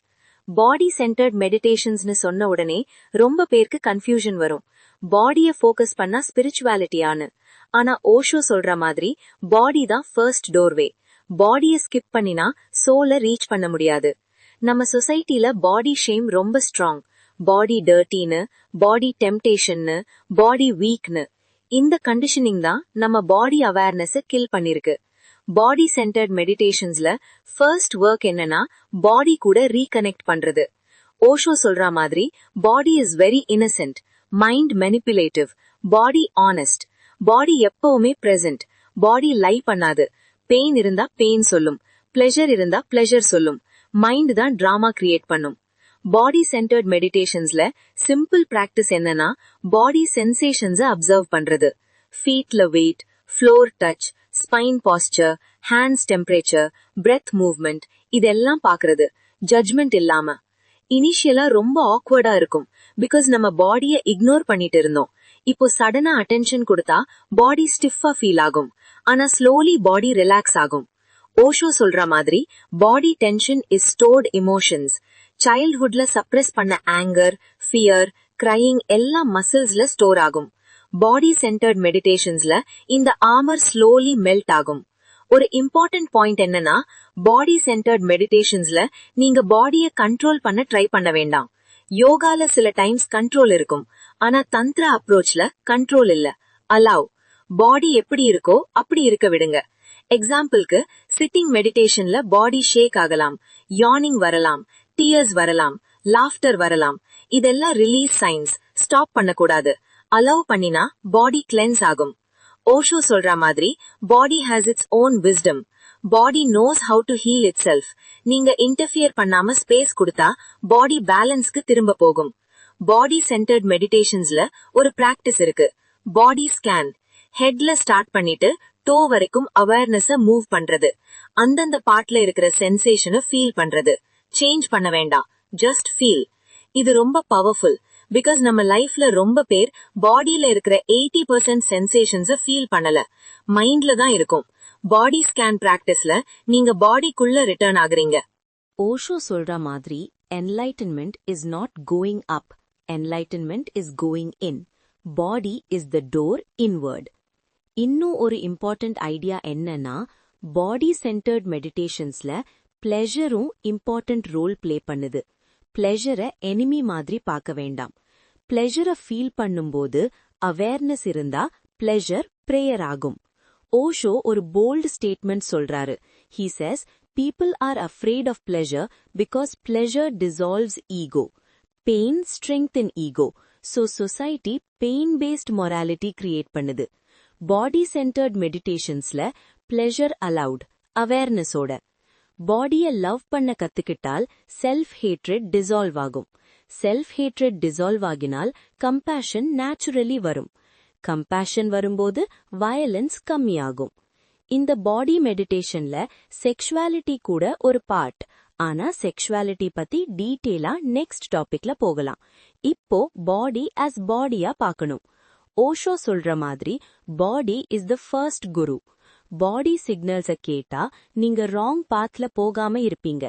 Body centered மெடிடேஷன்ஸ்னு சொன்ன உடனே ரொம்ப பேருக்கு கன்ஃபியூஷன் வரும். பாடிய ஃபோக்கஸ் பண்ணா ஸ்பிரிச்சுவாலிட்டியான்னு. ஆனா ஓஷோ சொல்ற மாதிரி, பாடி தான் ஃபர்ஸ்ட் டோர்வே. பாடிய ஸ்கிப் பண்ணினா சோலை ரீச் பண்ண முடியாது. நம்ம சொசைட்டில பாடி ஷேம் ரொம்ப ஸ்ட்ராங். பாடி டர்ட்டின்னு, பாடி டெம்டேஷன்னு, பாடி வீக்னு. இந்த கண்டிஷனிங் தான் நம்ம பாடி அவேர்னஸ் கில் பண்ணிருக்கு. பாடி சென்டர்ட் மெடிடேஷன்ஸ்ல ஃபர்ஸ்ட் ஒர்க் என்னன்னா, பாடி கூட ரீகனெக்ட் பண்றது. ஓஷோ சொல்ற மாதிரி, body is very innocent, mind manipulative, body honest. Body எப்பவுமே பிரசன்ட். பாடி லை பண்ணாது. பெயின் இருந்தா பெயின் சொல்லும், பிளெஷர் இருந்தா பிளெஷர் சொல்லும். மைண்ட் தான் டிராமா கிரியேட் பண்ணும். பாடி சென்டர்ட் மெடிடேஷன்ஸ்ல சிம்பிள் பிராக்டிஸ் என்னன்னா, பாடி சென்சேஷன்ஸ அப்சர்வ் பண்றது. ஃபீட்ல weight, floor touch, spine posture, hands temperature, breath movement, இதெல்லாம் பாக்குறது, ஜட்ஜ்மெண்ட் இல்லாம. இனிஷியலா ரொம்ப ஆக்வர்டா இருக்கும், பிகாஸ் நம்ம பாடிய இக்னோர் பண்ணிட்டு இருந்தோம். இப்போ சடனா அட்டென்ஷன் கொடுத்தா பாடி ஸ்டிஃபா ஃபீல் ஆகும், ஆனா ஸ்லோலி பாடி ரிலாக்ஸ் ஆகும். ஓஷோ சொல்ற மாதிரி, body tension is stored emotions. சைல்ட்ஹுட்ல சப்ரஸ் பண்ண ஆங்கர், ஃபியர், கிரையிங் எல்லாம் மசில்ஸ்ல ஸ்டோர் ஆகும். பாடி சென்டர்ட் மெடிடேஷன்ஸ்ல இந்த ஆர்மர் ஸ்லோலி மெல்ட் ஆகும். ஒரு இம்பார்ட்டன்ட் பாயிண்ட் என்னன்னா, பாடி சென்டர்ட் மெடிடேஷன்ஸ்ல நீங்க பாடிய கண்ட்ரோல் பண்ண ட்ரை பண்ண வேண்டாம். யோகால சில டைம்ஸ் கண்ட்ரோல் இருக்கும், ஆனா தந்திர அப்ரோச்ல கண்ட்ரோல் இல்ல. அலவ். பாடி எப்படி இருக்கோ அப்படி இருக்க விடுங்க. எக்ஸாம்பிளுக்கு, சிட்டிங் மெடிடேஷன்ல பாடி ஷேக் ஆகலாம், யானிங் வரலாம், டியர்ஸ் வரலாம், லாஃப்டர் வரலாம். இதெல்லாம் ரிலீஸ் சைன்ஸ். ஸ்டாப் பண்ணக்கூடாது. அலவ் பண்ணினா பாடி கிளென்ஸ் ஆகும். ஓஷோ சொல்ற மாதிரி, body has its own wisdom. Body knows how to heal it self. நீங்க இன்டர்ஃபியர் பண்ணாம ஸ்பேஸ் கொடுத்தா பாடி பேலன்ஸ்க்கு திரும்ப போகும். பாடி சென்டர்ட் மெடிடேஷன்ஸ்ல ஒரு பிராக்டிஸ் இருக்கு, பாடி ஸ்கேன். ஹெட்ல ஸ்டார்ட் பண்ணிட்டு டோ வரைக்கும் அவேர்னஸ மூவ் பண்றது. அந்தந்த பார்ட்ல இருக்கிற சென்சேஷனை ஃபீல் பண்றது. சேஞ்ச் பண்ண வேண்டாம், ஜஸ்ட் ஃபீல். இது ரொம்ப பவர்ஃபுல், பிகாஸ் நம்ம லைஃப்ல ரொம்ப பேர் பாடியில இருக்கிற 80% சென்சேஷன்ஸ ஃபீல் பண்ணல, மைண்ட்ல தான் இருக்கும். பாடி ஸ்கேன் பிராக்டிஸ்ல நீங்க பாடிக்குள்ள ரிட்டர்ன் ஆகுறீங்க. ஓஷோ சொல்ற மாதிரி, enlightenment is not going up, enlightenment is going in. Body is the door inward. இன்னும் ஒரு இம்பார்ட்டன்ட் ஐடியா என்னன்னா, பாடி சென்டர்ட் மெடிடேஷன்ஸ்ல பிளெஷரும் இம்பார்ட்டன்ட் ரோல் பிளே பண்ணுது. பிளெஷரை எனிமி மாதிரி பார்க்க வேண்டாம். பிளெஷரை ஃபீல் பண்ணும்போது அவேர்னஸ் இருந்தா பிளெஷர் பிரேயர் ஆகும். ஓஷோ ஒரு போல்ட் ஸ்டேட்மெண்ட் சொல்றாரு. He says, people are afraid of pleasure because pleasure dissolves ego. Pain strengthens ego. So society pain-based morality create பண்ணுது. Body-centered meditationsல pleasure allowed, awareness ஓட. பாடிய லவ் பண்ண கத்துக்கிட்டால் செல்ஃப் ஹேட்ரட் டிசால்வ் ஆகும். Self hatred dissolve ஆகினால் compassion naturally வரும். Compassion வரும்போது violence கம்மியாகும். இந்த பாடி மெடிடேஷன்ல செக்ஷுவாலிட்டி கூட ஒரு பார்ட். ஆனா செக்ஷுவாலிட்டி பத்தி டீட்டெயிலா நெக்ஸ்ட் டாபிக்ல போகலாம். இப்போ பாடி ஆஸ் பாடியா பார்க்கணும். ஓஷோ சொல்ற மாதிரி, பாடி இஸ் த ஃபர்ஸ்ட் குரு. பாடி சிக்னல்ஸ கேட்டா நீங்க ராங் பாத்ல போகாம இருப்பீங்க.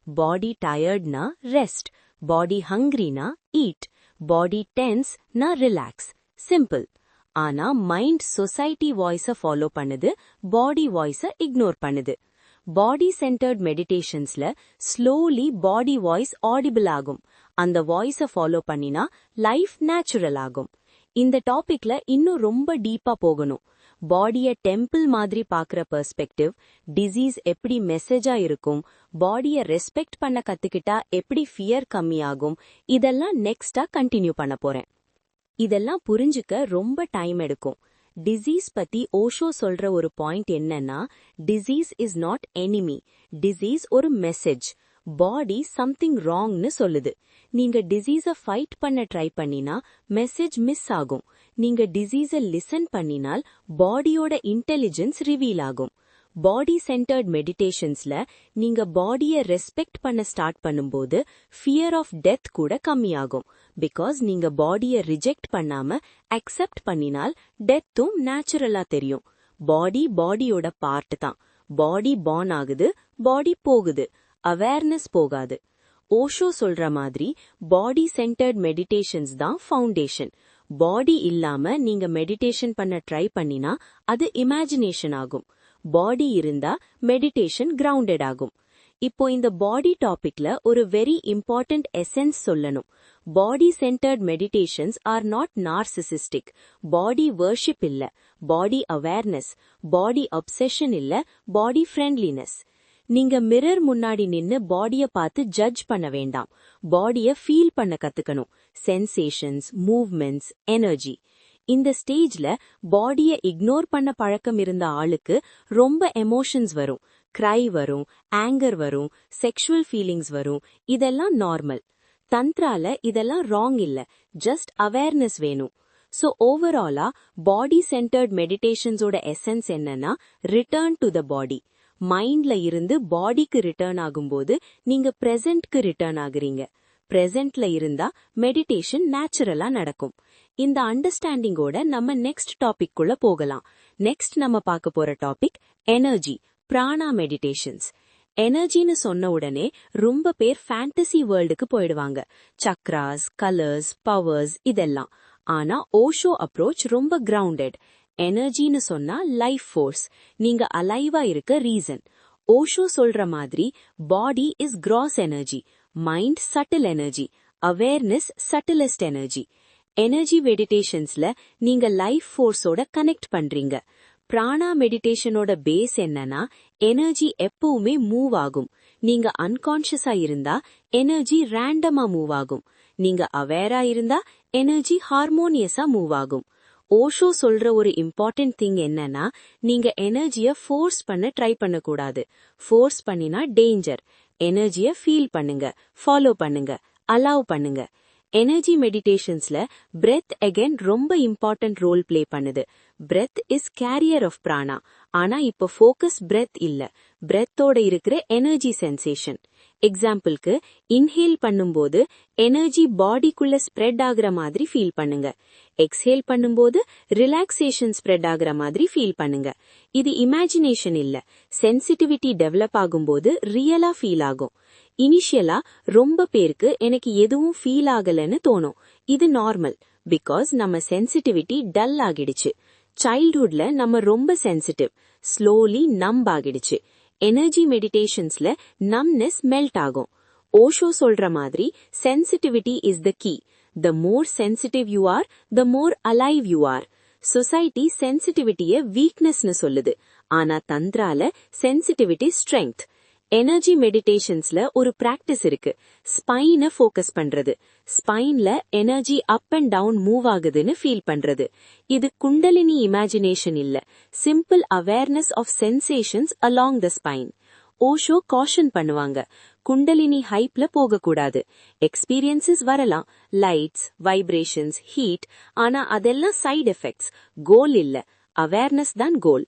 பாடி டயர்ட்னா ரெஸ்ட், பாடி ஹங்கிரினா ஈட், பாடி டென்ஸ்னா ரிலாக்ஸ். சிம்பிள். ஆனா மைண்ட் சொசைட்டி வாய்ஸ ஃபாலோ பண்ணுது, பாடி வாய்ஸ இக்னோர் பண்ணுது. பாடி சென்டர்ட் மெடிடேஷன்ஸ்ல ஸ்லோலி பாடி வாய்ஸ் ஆடிபிள் ஆகும். அந்த வாய்ஸ ஃபாலோ பண்ணினா லைஃப் நேச்சுரல் ஆகும். இந்த டாபிக்ல இன்னும் ரொம்ப டீப்பா போகணும். பாடிய டெம்பிள் மாதிரி பாக்குற பெர்ஸ்பெக்டிவ், டிசீஸ் எப்படி மெசேஜா இருக்கும், பாடிய ரெஸ்பெக்ட் பண்ண கத்துக்கிட்டா எப்படி ஃபியர் கம்மியாகும், இதெல்லாம் நெக்ஸ்டா கண்டினியூ பண்ண போறேன். இதெல்லாம் புரிஞ்சுக்க ரொம்ப டைம் எடுக்கும். டிசீஸ் பத்தி ஓஷோ சொல்ற ஒரு பாயிண்ட் என்னன்னா, disease is not enemy, disease ஒரு மெசேஜ். பாடி சம்திங் ராங்னு சொல்லுது. நீங்க டிசீஸ ஃபைட் பண்ண ட்ரை பண்ணினா மெசேஜ் மிஸ் ஆகும். நீங்க டிசீஸ லிசன் பண்ணினால் பாடியோட இன்டெலிஜென்ஸ் ரிவீல் ஆகும். பாடி சென்டர்ட் மெடிடேஷன்ஸ்ல நீங்க பாடிய ரெஸ்பெக்ட் பண்ண ஸ்டார்ட் பண்ணும்போது ஃபியர் ஆஃப் டெத் கூட கம்மியாகும். பிகாஸ் நீங்க பாடிய ரிஜெக்ட் பண்ணாம அக்செப்ட் பண்ணினால் டெத்தும் நேச்சுரலா தெரியும். பாடியோட பார்ட் தான். பாடி பார்ன் ஆகுது, பாடி போகுது, அவேர்னஸ் போகாது. ஓஷோ சொல்ற மாதிரி பாடி சென்டர்ட் மெடிடேஷன்ஸ் தான் ஃபவுண்டேஷன். பாடி இல்லாம நீங்க மெடிடேஷன் பண்ண ட்ரை பண்ணினா அது இமேஜினேஷன் ஆகும். பாடி இருந்தா மெடிடேஷன் கிரவுண்டட் ஆகும். இப்போ இந்த பாடி டாபிக்ல ஒரு வெரி இம்பார்ட்டன்ட் எசென்ஸ் சொல்லணும். Body centred meditations are not narcissistic. Body worship இல்ல, பாடி அவேர்னஸ். பாடி அப்செஷன் இல்ல, பாடி ஃப்ரெண்ட்லினஸ். நீங்க மிரர் முன்னாடி நின்னு பாடிய பார்த்து ஜட்ஜ் பண்ண வேண்டாம். பாடிய ஃபீல் பண்ண கத்துக்கணும். Sensations, movements, energy. இந்த ஸ்டேஜ்ல பாடிய இக்னோர் பண்ண பழக்கம் இருந்த ஆளுக்கு ரொம்ப எமோஷன்ஸ் வரும். கிரை வரும், ஆங்கர் வரும், செக்ஷுவல் ஃபீலிங்ஸ் வரும். இதெல்லாம் நார்மல். தந்த்ரால இதெல்லாம் ராங் இல்ல, ஜஸ்ட் அவேர்னஸ் வேணும். சோ ஓவராலா பாடி சென்டர்ட் மெடிடேஷன்ஸோட எசென்ஸ் என்னன்னா, ரிட்டர்ன் டு த பாடி. மைண்ட்ல இருந்து பாடிக்கு ரிட்டர்ன் ஆகும்போது நீங்க பிரசன்ட்க்கு ரிட்டர்ன் ஆகுறீங்க. பிரசன்ட்ல இருந்தா மெடிடேஷன் நேச்சுரலா நடக்கும். இந்த அண்டர்ஸ்டாண்டிங்கோட நம்ம நெக்ஸ்ட் டாபிக் குள்ள போகலாம். நெக்ஸ்ட் நம்ம பார்க்க போற டாபிக் எனர்ஜி, பிராணா மெடிடேஷன்ஸ். எனர்ஜின்னு சொன்ன உடனே ரொம்ப பேர் ஃபேண்டசி வேர்ல்டுக்கு போயிடுவாங்க. சக்ராஸ், கலர்ஸ், பவர்ஸ் இதெல்லாம். ஆனா ஓஷோ அப்ரோச் ரொம்ப கிரவுண்டட். எனர்ஜின்னு சொன்னா லைஃப் ஃபோர்ஸ். நீங்க அலைவா இருக்க ரீசன். ஓஷோ சொல்ற மாதிரி body is gross energy, mind subtle energy, awareness subtlest energy. Energy மெடிடேஷன்ஸ்ல நீங்க லைஃப் ஃபோர்ஸோட கனெக்ட் பண்றீங்க. பிராணா மெடிடேஷனோட பேஸ் என்னன்னா, எனர்ஜி எப்பவுமே மூவ் ஆகும். நீங்க அன்கான்ஷியஸா இருந்தா எனர்ஜி ரேண்டமா மூவ் ஆகும். நீங்க அவேரா இருந்தா எனர்ஜி ஹார்மோனியஸா மூவ் ஆகும். ஓஷோ சொல்ற ஒரு இம்பார்ட்டன்ட் திங் என்னன்னா, நீங்க எனர்ஜிய ஃபோர்ஸ் பண்ண ட்ரை பண்ணக்கூடாது. ஃபோர்ஸ் பண்ணினா டேஞ்சர். எனர்ஜிய ஃபீல் பண்ணுங்க, ஃபாலோ பண்ணுங்க, அலோவ் பண்ணுங்க. எனர்ஜி மெடிடேஷன்ஸ்ல பிரெத் அகைன் ரொம்ப இம்பார்ட்டன்ட் ரோல் பிளே பண்ணுது. Breath is carrier of prana. ஆனா இப்ப ஃபோக்கஸ் பிரெத் இல்ல, பிரெத்தோட இருக்கிற எனர்ஜி சென்சேஷன். எக்ஸாம்பிளுக்கு, இன்ஹேல் பண்ணும்போது எனர்ஜி பாடிக்குள்ள ஸ்ப்ரெட் ஆகுற மாதிரி ஃபீல் பண்ணுங்க. எக்ஸ்ஹேல் பண்ணும்போது ரிலாக்ஸேஷன் ஸ்ப்ரெட் ஆகுற மாதிரி ஃபீல் பண்ணுங்க. இது இமேஜினேஷன் இல்ல, சென்சிட்டிவிட்டி டெவலப் ஆகும்போது ரியலா ஃபீல் ஆகும். இனிஷியலா ரொம்ப பேருக்கு எனக்கு எதுவும் ஃபீல் ஆகலன்னு தோணும். இது நார்மல், பிகாஸ் நம்ம சென்சிட்டிவிட்டி டல் ஆகிடுச்சு. சைல்ட்ஹுட்ல நம்ம ரொம்ப சென்சிட்டிவ், ஸ்லோலி நம்ப் ஆகிடுச்சு. எனர்ஜி மெடிடேஷன்ஸ்ல நம்னஸ் மெல்ட் ஆகும். ஓஷோ சொல்ற மாதிரி sensitivity is the key. The more sensitive you are, the more alive you are. Society சென்சிட்டிவிட்டிய வீக்னஸ்னு சொல்லுது. ஆனா தந்த்ரால சென்சிட்டிவிட்டி ஸ்ட்ரெங்த். எனர்ஜி மெடிடேஷன்ஸ்ல ஒரு பிராக்டிஸ் இருக்கு, ஸ்பைனை ஃபோக்கஸ் பண்றது. ஸ்பைன்ல energy up and down move ஆகுதுன்னு ஃபீல் பண்றது. இது குண்டலினி இமேஜினேஷன் இல்ல, simple awareness of sensations along the spine. Osho caution பண்ணுவாங்க, குண்டலினி ஹைப்ல போகக்கூடாது. எக்ஸ்பீரியன்சஸ் வரலாம், லைட்ஸ், வைப்ரேஷன்ஸ், ஹீட். ஆனா அதெல்லாம் சைடு எஃபெக்ட்ஸ், கோல் இல்ல. அவேர்னஸ் தான் கோல்.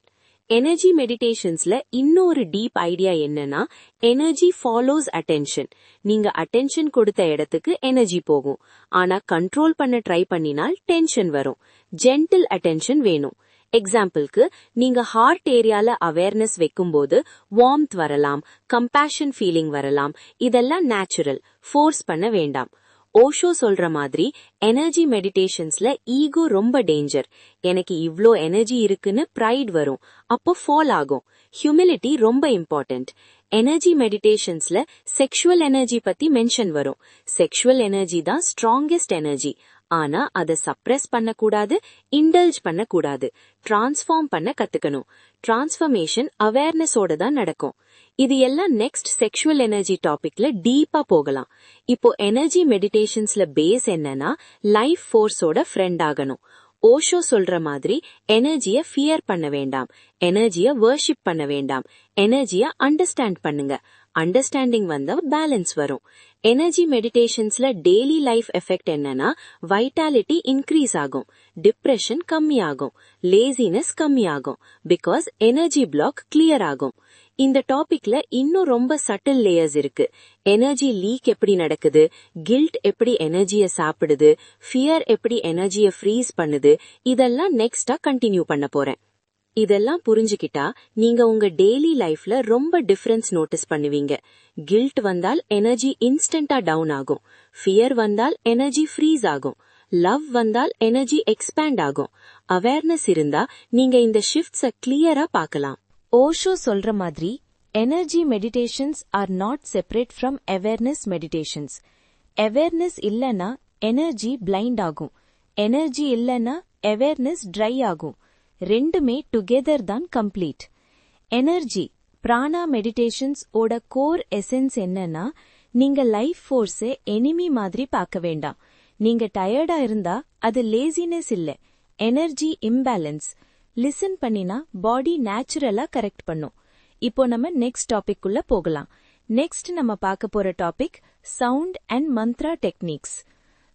எனர்ஜி மெடிடேஷன்ஸ்ல இன்னொரு டீப் ஐடியா என்னன்னா, எனர்ஜி ஃபாலோஸ் அட்டென்ஷன். நீங்க அட்டென்ஷன் கொடுத்த இடத்துக்கு எனர்ஜி போகும். ஆனா கண்ட்ரோல் பண்ண ட்ரை பண்ணினால் டென்ஷன் வரும். ஜென்டில் அட்டென்ஷன் வேணும். எக்ஸாம்பிளுக்கு, நீங்க ஹார்ட் ஏரியால அவேர்னஸ் வைக்கும்போது வார்ம்த் வரலாம், கம்பேஷன் ஃபீலிங் வரலாம். இதெல்லாம் நேச்சுரல், ஃபோர்ஸ் பண்ண வேண்டாம். ஓஷோ சொல்ற மாதிரி எனர்ஜி மெடிடேஷன்ஸ்ல ஈகோ ரொம்ப டேஞ்சர். எனக்கு இவ்ளோ எனர்ஜி இருக்குன்னு ப்ரைட் வரும், அப்போ ஃபால் ஆகும். ஹியூமிலிட்டி ரொம்ப இம்பார்ட்டன்ட். எனர்ஜி மெடிடேஷன்ஸ்ல செக்ஷுவல் எனர்ஜி பத்தி மென்ஷன் வரும். செக்ஷுவல் எனர்ஜி தான் ஸ்ட்ராங்கெஸ்ட் எனர்ஜி. ஆனா அதை சப்ரெஸ் பண்ணக்கூடாது, இண்டல்ஜ் பண்ணக்கூடாது. டிரான்ஸ்ஃபார்ம் பண்ண கத்துக்கணும். டிரான்ஸ்ஃபர்மேஷன் அவேர்னஸோட தான் நடக்கும். இது எல்லாம் நெக்ஸ்ட் செக்ஷுவல் எனர்ஜி டாபிக்ல டீப்பா போகலாம். இப்போ எனர்ஜி மெடிடேஷன்ஸ்ல பேஸ் என்னன்னா லைஃப் ஃபோர்ஸோட ஃப்ரெண்ட் ஆகணும். ஓஷோ சொல்ற மாதிரி எனர்ஜிய ஃபியர் பண்ண வேண்டாம், எனர்ஜிய வர்ஷிப் பண்ண வேண்டாம். எனர்ஜிய அண்டர்ஸ்டாண்ட் பண்ணுங்க. அண்டர்ஸ்டாண்டிங் வந்தா பேலன்ஸ் வரும். எனர்ஜி மெடிடேஷன்ஸ்ல டெய்லி லைஃப் எஃபெக்ட் என்னன்னா வைட்டாலிட்டி இன்க்ரீஸ் ஆகும், டிப்ரெஷன் கம்மியாகும், லேசினஸ் கம்மியாகும். பிகாஸ் எனர்ஜி பிளாக் கிளியர் ஆகும். இந்த டாபிக்ல இன்னும் ரொம்ப சட்டில் லேயர்ஸ் இருக்கு. எனர்ஜி லீக் எப்படி நடக்குது, கில்ட் எப்படி எனர்ஜிய சாப்பிடுது, ஃபியர் எப்படி எனர்ஜிய ஃப்ரீஸ் பண்ணுது, இதெல்லாம் நெக்ஸ்டா கண்டினியூ பண்ண போறேன். இதெல்லாம் புரிஞ்சுக்கிட்டா நீங்க உங்க டெய்லி லைஃப்ல ரொம்ப டிஃபரன்ஸ் நோட்டீஸ் பண்ணுவீங்க. கில்ட் வந்தால் எனர்ஜி இன்ஸ்டன்டா டவுன் ஆகும், ஃபியர் வந்தால் எனர்ஜி ஃப்ரீஸ் ஆகும், லவ் வந்தால் எனர்ஜி எக்ஸ்பேண்ட் ஆகும். அவேர்னஸ் இருந்தா நீங்க இந்த ஷிஃப்ட்ஸ கிளியரா பார்க்கலாம். ஓஷோ சொல்ற மாதிரி energy meditations are not separate from awareness meditations. Awareness இல்லனா எனர்ஜி பிளைண்ட் ஆகும், எனர்ஜி இல்லனா அவேர்னஸ் ட்ரை ஆகும். ரெண்டுமே டுகெதர் தான் கம்ப்ளீட். எனர்ஜி பிராணா மெடிடேஷன்ஸ் ஓட கோர் எசன்ஸ் என்னன்னா, நீங்க லைஃப் ஃபோர்ஸை எனிமி மாதிரி பார்க்க வேண்டாம். நீங்க டயர்டா இருந்தா அது லேசினஸ் இல்ல, எனர்ஜி இம்பேலன்ஸ். லிசன் பண்ணினா பாடி நேச்சுரலா கரெக்ட் பண்ணும். இப்போ நம்ம நெக்ஸ்ட் டாபிக் குள்ள போகலாம். நெக்ஸ்ட் நம்ம பார்க்க போற topic sound and mantra techniques.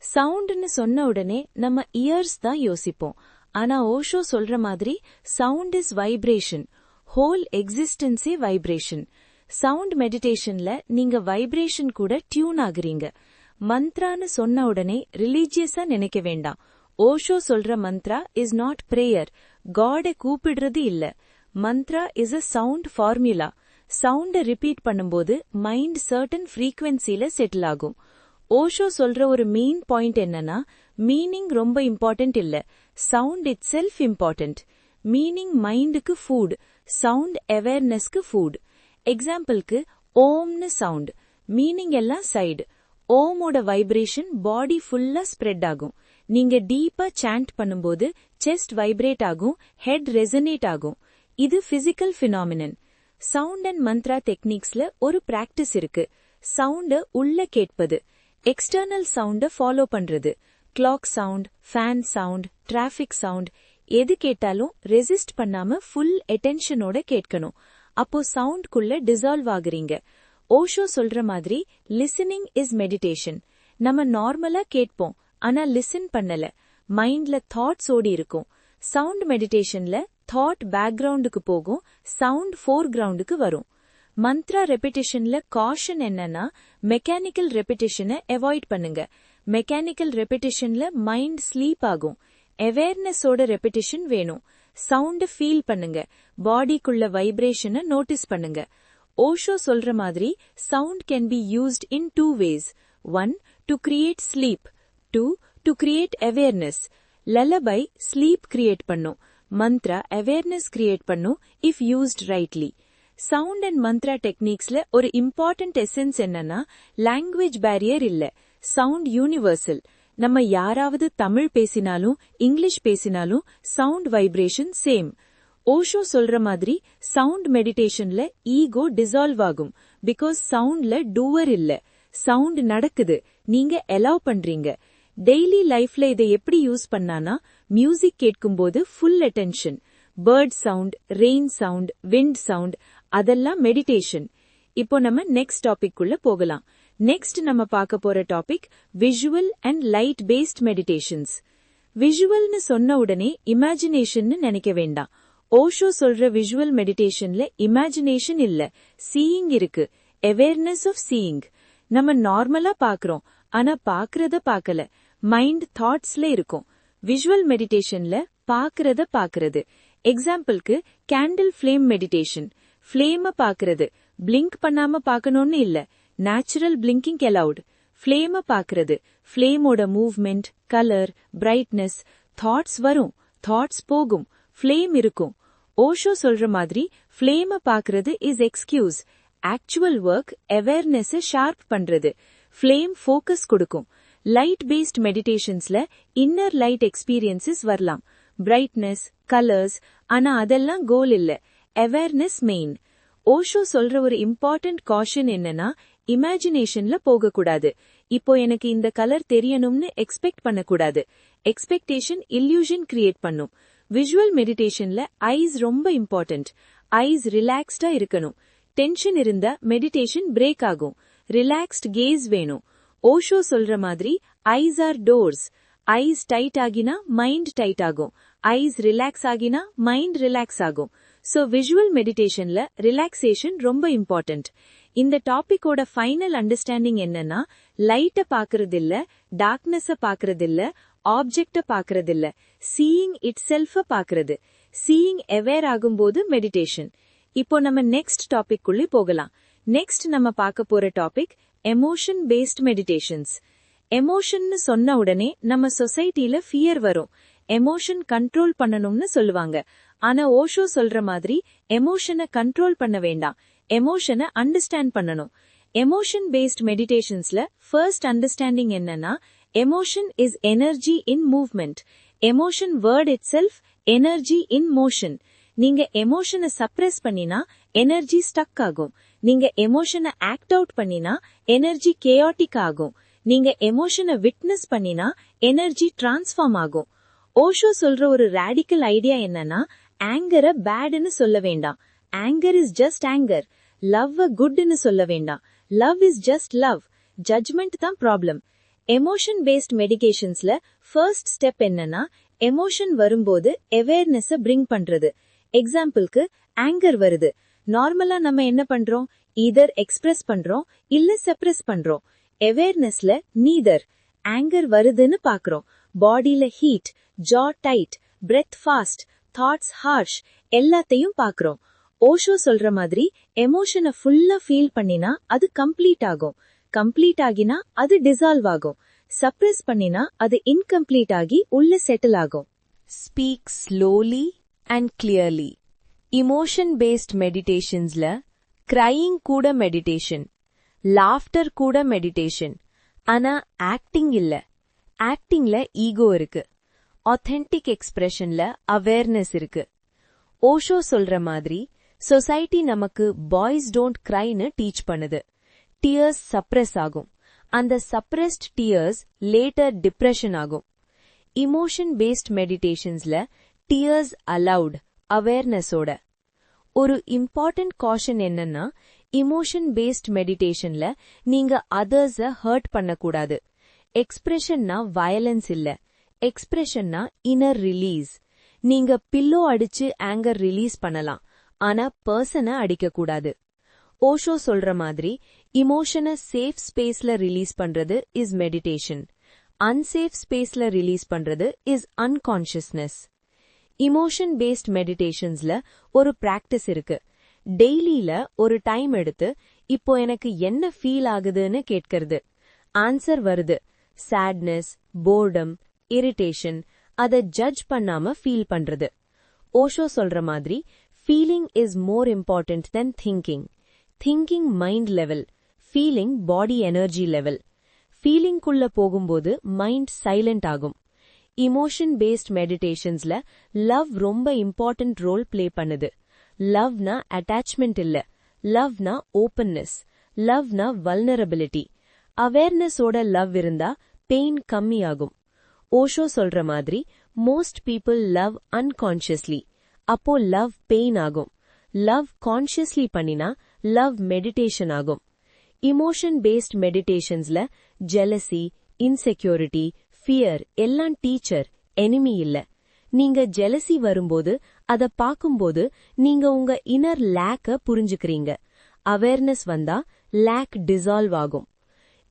சவுண்ட்னு சொன்ன உடனே நம்ம இயர்ஸ் தான் யோசிப்போம். ஆனா ஓஷோ சொல்ற மாதிரி சவுண்ட் இஸ் வைப்ரேஷன், ஹோல் எக்ஸிஸ்டன்ஸே வைப்ரேஷன். சவுண்ட் மெடிடேஷன்ல நீங்க வைப்ரேஷன் கூட டியூன் ஆகுறீங்க. மந்த்ரான்னு சொன்ன உடனே ரிலீஜியஸா நினைக்க வேண்டாம். ஓஷோ சொல்ற மந்த்ரா இஸ் நாட் பிரேயர், காட கூப்பிடுறது இல்ல. Mantra is a sound formula. சவுண்ட ரிப்பீட் பண்ணும்போது மைண்ட் சர்டன் ஃப்ரீக்வன்சில செட்டில் ஆகும். ஓஷோ சொல்ற ஒரு மெயின் பாயிண்ட் என்னன்னா, மீனிங் ரொம்ப இம்பார்ட்டன்ட் இல்ல, sound itself important. Meaning மைண்டுக்கு ஃபுட், சவுண்ட் அவேர்னஸ்க்கு ஃபுட். எக்ஸாம்பிளுக்கு ஓம்னு சவுண்ட், மீனிங் எல்லாம் சைடு. ஓமோட வைப்ரேஷன் பாடி ஃபுல்லா ஸ்ப்ரெட் ஆகும். நீங்க டீப்பா சாண்ட் பண்ணும்போது செஸ்ட் வைப்ரேட் ஆகும், ஹெட் ரெசனேட் ஆகும். இது physical phenomenon. Sound and mantra டெக்னிக்ஸ்ல ஒரு பிராக்டிஸ் இருக்கு. சவுண்ட உள்ள கேட்பது, எக்ஸ்டர்னல் சவுண்ட ஃபாலோ பண்றது. Clock sound, fan sound, traffic sound, எது கேட்டாலும் ரெசிஸ்ட் பண்ணாம ஃபுல் அட்டென்ஷனோட கேட்கணும். அப்போ சவுண்ட்குள்ள டிசால்வ் ஆகுறீங்க. ஓஷோ சொல்ற மாதிரி லிசனிங் இஸ் மெடிடேஷன். நம்ம நார்மலா கேட்போம், ஆனா லிசன் பண்ணல, மைண்ட்ல தாட்ஸ் ஓடி இருக்கும். சவுண்ட் மெடிடேஷன்ல தாட் பேக்ரவுண்டுக்கு போகும், சவுண்ட் ஃபோர் கிரவுண்டுக்கு வரும். மந்த்ரா ரெபிடேஷன்ல காஷன் என்னன்னா, மெக்கானிக்கல் ரெபிடேஷனை அவாய்ட் பண்ணுங்க. மெக்கானிக்கல் ரெபிடேஷன்ல மைண்ட் ஸ்லீப் ஆகும். அவேர்னஸோட ரெபிடேஷன் வேணும். சவுண்ட் ஃபீல் பண்ணுங்க, பாடிக்குள்ள வைப்ரேஷனை நோட்டீஸ் பண்ணுங்க. ஓஷோ சொல்ற மாதிரி sound can be used in 2 ways. 1 to create sleep, 2 to create awareness. Lullaby sleep create பண்ணும், மந்த்ரா அவேர்னஸ் கிரியேட் பண்ணும் if used rightly. Sound and mantra டெக்னிக்ஸ்ல ஒரு இம்பார்ட்டன்ட் எசன்ஸ் என்னன்னா, லாங்குவேஜ் பேரியர் இல்ல, சவுண்ட் யூனிவர்சல். நம்ம யாராவது தமிழ் பேசினாலும் இங்கிலீஷ் பேசினாலும் சவுண்ட் வைப்ரேஷன் சேம். ஓஷோ சொல்ற மாதிரி சவுண்ட் மெடிடேஷன்ல ஈகோ டிசால்வ் ஆகும். பிகாஸ் சவுண்ட்ல டூவர் இல்ல, சவுண்ட் நடக்குது, நீங்க அலோவ் பண்றீங்க. டெய்லி லைஃப்ல இதை எப்படி யூஸ் பண்ணானா, மியூசிக் கேட்கும்போது full attention. Bird sound, rain sound, wind sound, அதெல்லாம் மெடிடேஷன். இப்போ நம்ம நெக்ஸ்ட் டாபிக் குள்ள போகலாம். நெக்ஸ்ட் நம்ம பார்க்க போற topic visual and light based meditations. விஷுவல்னு சொன்ன உடனே இமேஜினேஷன் நினைக்க வேண்டாம். ஓஷோ சொல்ற விஷுவல் மெடிடேஷன்ல இமேஜினேஷன் இல்ல, சீயிங் இருக்கு. Awareness of seeing. நம்ம நார்மலா பாக்குறோம், ஆனா பாக்குறத பார்க்கல, மைண்ட் தாட்ஸ்ல இருக்கும். விஷுவல் மெடிடேஷன்ல பாக்குறது. எக்ஸாம்பிளுக்கு கேண்டில் ஃப்ளேம் மெடிடேஷன். ஃப்ளேம பாக்குறது, பிளிங்க் பண்ணாம பாக்கணும்னு இல்ல, நேச்சுரல் பிளிங்கிங் அலவுட். ஃப்ளேம பாக்குறது, ஃப்ளேமோட மூவ்மெண்ட், கலர், பிரைட்னஸ். தாட்ஸ் வரும், தாட்ஸ் போகும், ஃப்ளேம் இருக்கும். ஓஷோ சொல்ற மாதிரி ஃப்ளேம பாக்குறது is excuse. Actual work awareness sharp பண்றது. ஃப்ளேம் ஃபோக்கஸ் கொடுக்கும். லைட் பேஸ்ட் மெடிடேஷன்ஸ்ல இன்னர் லைட் எக்ஸ்பீரியன்சஸ் வரலாம், பிரைட்னஸ், கலர்ஸ். ஆனா அதெல்லாம் கோல் இல்ல, அவேர்னஸ் மெயின். ஓஷோ சொல்ற ஒரு இம்பார்ட்டன்ட் காஷன் என்னன்னா, இமேஜினேஷன்ல போகக்கூடாது. இப்போ எனக்கு இந்த கலர் தெரியணும்னு எக்ஸ்பெக்ட் பண்ணக்கூடாது. எக்ஸ்பெக்டேஷன் இல்யூஷன் கிரியேட் பண்ணும். விஷுவல் மெடிடேஷன்ல ஐஸ் ரொம்ப இம்பார்ட்டன்ட். ஐஸ் ரிலாக்ஸ்டா இருக்கணும். டென்ஷன் இருந்தா மெடிடேஷன் பிரேக் ஆகும். ரிலாக்ஸ்ட் கேஸ் வேணும். ஓஷோ சொல்ற மாதிரி eyes are doors. Eyes tight ஆகினா மைண்ட் டைட் ஆகும். ஐஸ் ரிலாக்ஸ் ஆகினா மைண்ட் ரிலாக்ஸ் ஆகும். சோ விஷுவல் மெடிடேஷன்ல ரிலாக்ஸேஷன் ரொம்ப இம்பார்ட்டன்ட். இந்த டாபிக்கோட ஃபைனல் அண்டர்ஸ்டாண்டிங் என்னன்னா, லைட்ட பாக்குறதில்ல, டார்க்னஸ பாக்குறதில்ல, ஆப்ஜெக்ட பாக்குறதில்ல, சீயிங் இட் செல்ஃப பாக்குறது. சீயிங் அவேர் ஆகும்போது மெடிடேஷன். இப்போ நம்ம நெக்ஸ்ட் டாபிக் குள்ளே போகலாம். நெக்ஸ்ட் நம்ம பார்க்க போற டாபிக் எமோஷன் பேஸ்ட் மெடிடேஷன்ஸ். எமோஷன்னு சொன்ன உடனே நம்ம சொசைட்டில ஃபியர் வரும். எமோஷன் கண்ட்ரோல் பண்ணணும்னு சொல்லுவாங்க. ஆனா ஓஷோ சொல்ற மாதிரி எமோஷனை கண்ட்ரோல் பண்ண வேண்டாம், எமோஷனை அண்டர்ஸ்டாண்ட் பண்ணணும். எமோஷன் பேஸ்ட் மெடிடேஷன்ஸ்ல ஃபர்ஸ்ட் அண்டர்ஸ்டாண்டிங் என்னன்னா, emotion is energy in movement. Emotion word it self energy in motion. நீங்க எமோஷனை சப்ரெஸ் பண்ணினா எனர்ஜி ஸ்டக் ஆகும். நீங்க எமோஷனை ஆக்ட் அவுட் பண்ணினா எனர்ஜி கேயாட்டிக் ஆகும். நீங்க எமோஷனை விட்னஸ் பண்ணினா எனர்ஜி டிரான்ஸ்ஃபார்ம் ஆகும். ஓஷோ சொல்ற ஒரு ராடிக்கல் ஐடியா என்னன்னா, ஆங்கரை பேட்னு சொல்ல வேண்டாம். Anger is just anger. Love குட்னு சொல்ல வேண்டாம். Love is just love. Judgment தான் ப்ராப்ளம். எமோஷன் பேஸ்ட் மெடிடேஷன்ஸ்ல ஃபர்ஸ்ட் ஸ்டெப் என்னன்னா, எமோஷன் வரும்போது அவேர்னஸ் பிரிங் பண்றது. எக்ஸாம்பிளுக்கு ஆங்கர் வருது. நார்மலா நம்ம என்ன பண்றோம், ஈதர் எக்ஸ்பிரஸ் பண்றோம் இல்ல சப்ரஸ் பண்றோம். அவேர்னஸ்ல நீதர். ஆங்கர் வருதுன்னு பாக்குறோம். பாடியில heat, jaw tight, breath fast, thoughts harsh, எல்லாத்தையும் பாக்குறோம். ஓஷோ சொல்ற மாதிரி எமோஷனை ஃபுல்லா ஃபீல் பண்ணினா அது கம்ப்ளீட் ஆகும். கம்ப்ளீட் ஆகினா அது டிசால்வ் ஆகும். சப்ரஸ் பண்ணினா அது இன்கம்ப்ளீட் ஆகி உள்ள செட்டில் ஆகும். Speak slowly and clearly. Emotion-based meditationsல crying கூட meditation, laughter கூட meditation. ஆனா acting இல்ல. actingல ego இருக்கு. authentic expressionல awareness இருக்கு. ஓஷோ சொல்ற மாதிரி சொசைட்டி நமக்கு பாய்ஸ் டோன்ட் கிரைன்னு டீச் பண்ணுது. டியர்ஸ் சப்ரெஸ் ஆகும். அந்த சப்ரெஸ்ட் டியர்ஸ் லேட்டர் டிப்ரெஷன் ஆகும். இமோஷன் பேஸ்ட் மெடிடேஷன்ஸ்ல டியர்ஸ் அலவுட், அவேர்னஸோட. ஒரு இம்பார்ட்டன்ட் காஷன் என்னன்னா, இமோஷன் பேஸ்ட் மெடிடேஷன்ல நீங்க அதர்ஸ ஹர்ட் பண்ணக்கூடாது. எக்ஸ்பிரஷன்னா வயலன்ஸ் இல்ல, எக்ஸ்பிரஷன்னா இன்னர் ரிலீஸ். நீங்க பில்லோ அடிச்சு ஆங்கர் ரிலீஸ் பண்ணலாம், ஆனா பர்சனை அடிக்கக்கூடாது. ஓஷோ சொல்ற மாதிரி இமோஷனை சேஃப் ஸ்பேஸ்ல ரிலீஸ் பண்றது இஸ் மெடிடேஷன். அன்சேஃப் ஸ்பேஸ்ல ரிலீஸ் பண்றது இஸ் அன்கான்ஷியஸ்னஸ். இமோஷன் பேஸ்ட் மெடிடேஷன்ஸ்ல ஒரு பிராக்டிஸ் இருக்கு. டெய்லியில ஒரு டைம் எடுத்து இப்போ எனக்கு என்ன ஃபீல் ஆகுதுன்னு கேட்கறது. ஆன்சர் வருது, சேட்னஸ், போர்டம், இரிட்டேஷன். அதை ஜட்ஜ் பண்ணாம ஃபீல் பண்றது. ஓஷோ சொல்ற மாதிரி feeling is more important than thinking. Thinking mind level, feeling body energy level. ஃபீலிங்குள்ள போகும்போது மைண்ட் சைலண்ட் ஆகும். இமோஷன் பேஸ்ட் மெடிடேஷன்ஸ்ல லவ் ரொம்ப இம்பார்ட்டன்ட் ரோல் பிளே பண்ணுது. லவ்னா அட்டாச்மெண்ட் இல்ல, லவ்னா ஓப்பன்னஸ், லவ்னா வல்னரபிலிட்டி. அவேர்னஸோட லவ் இருந்தா பெயின் கம்மியாகும். ஓஷோ சொல்ற மாதிரி மோஸ்ட் பீப்புள் லவ் அன்கான்ஷியஸ்லி. அப்போ லவ் பெயின் ஆகும். லவ் கான்ஷியஸ்லி பண்ணினா லவ் மெடிடேஷன் ஆகும். இமோஷன் பேஸ்ட் மெடிடேஷன்ஸ்ல ஜெலசி, இன்செக்யூரிட்டி, ஃபியர் எல்லாம் டீச்சர், எனிமி இல்ல. நீங்க ஜெலசி வரும்போது அத பாக்கும்போது நீங்க உங்க இன்னர் லேக்க புரிஞ்சுக்கிறீங்க. அவேர்னஸ் வந்தா லேக் டிசால்வ் ஆகும்.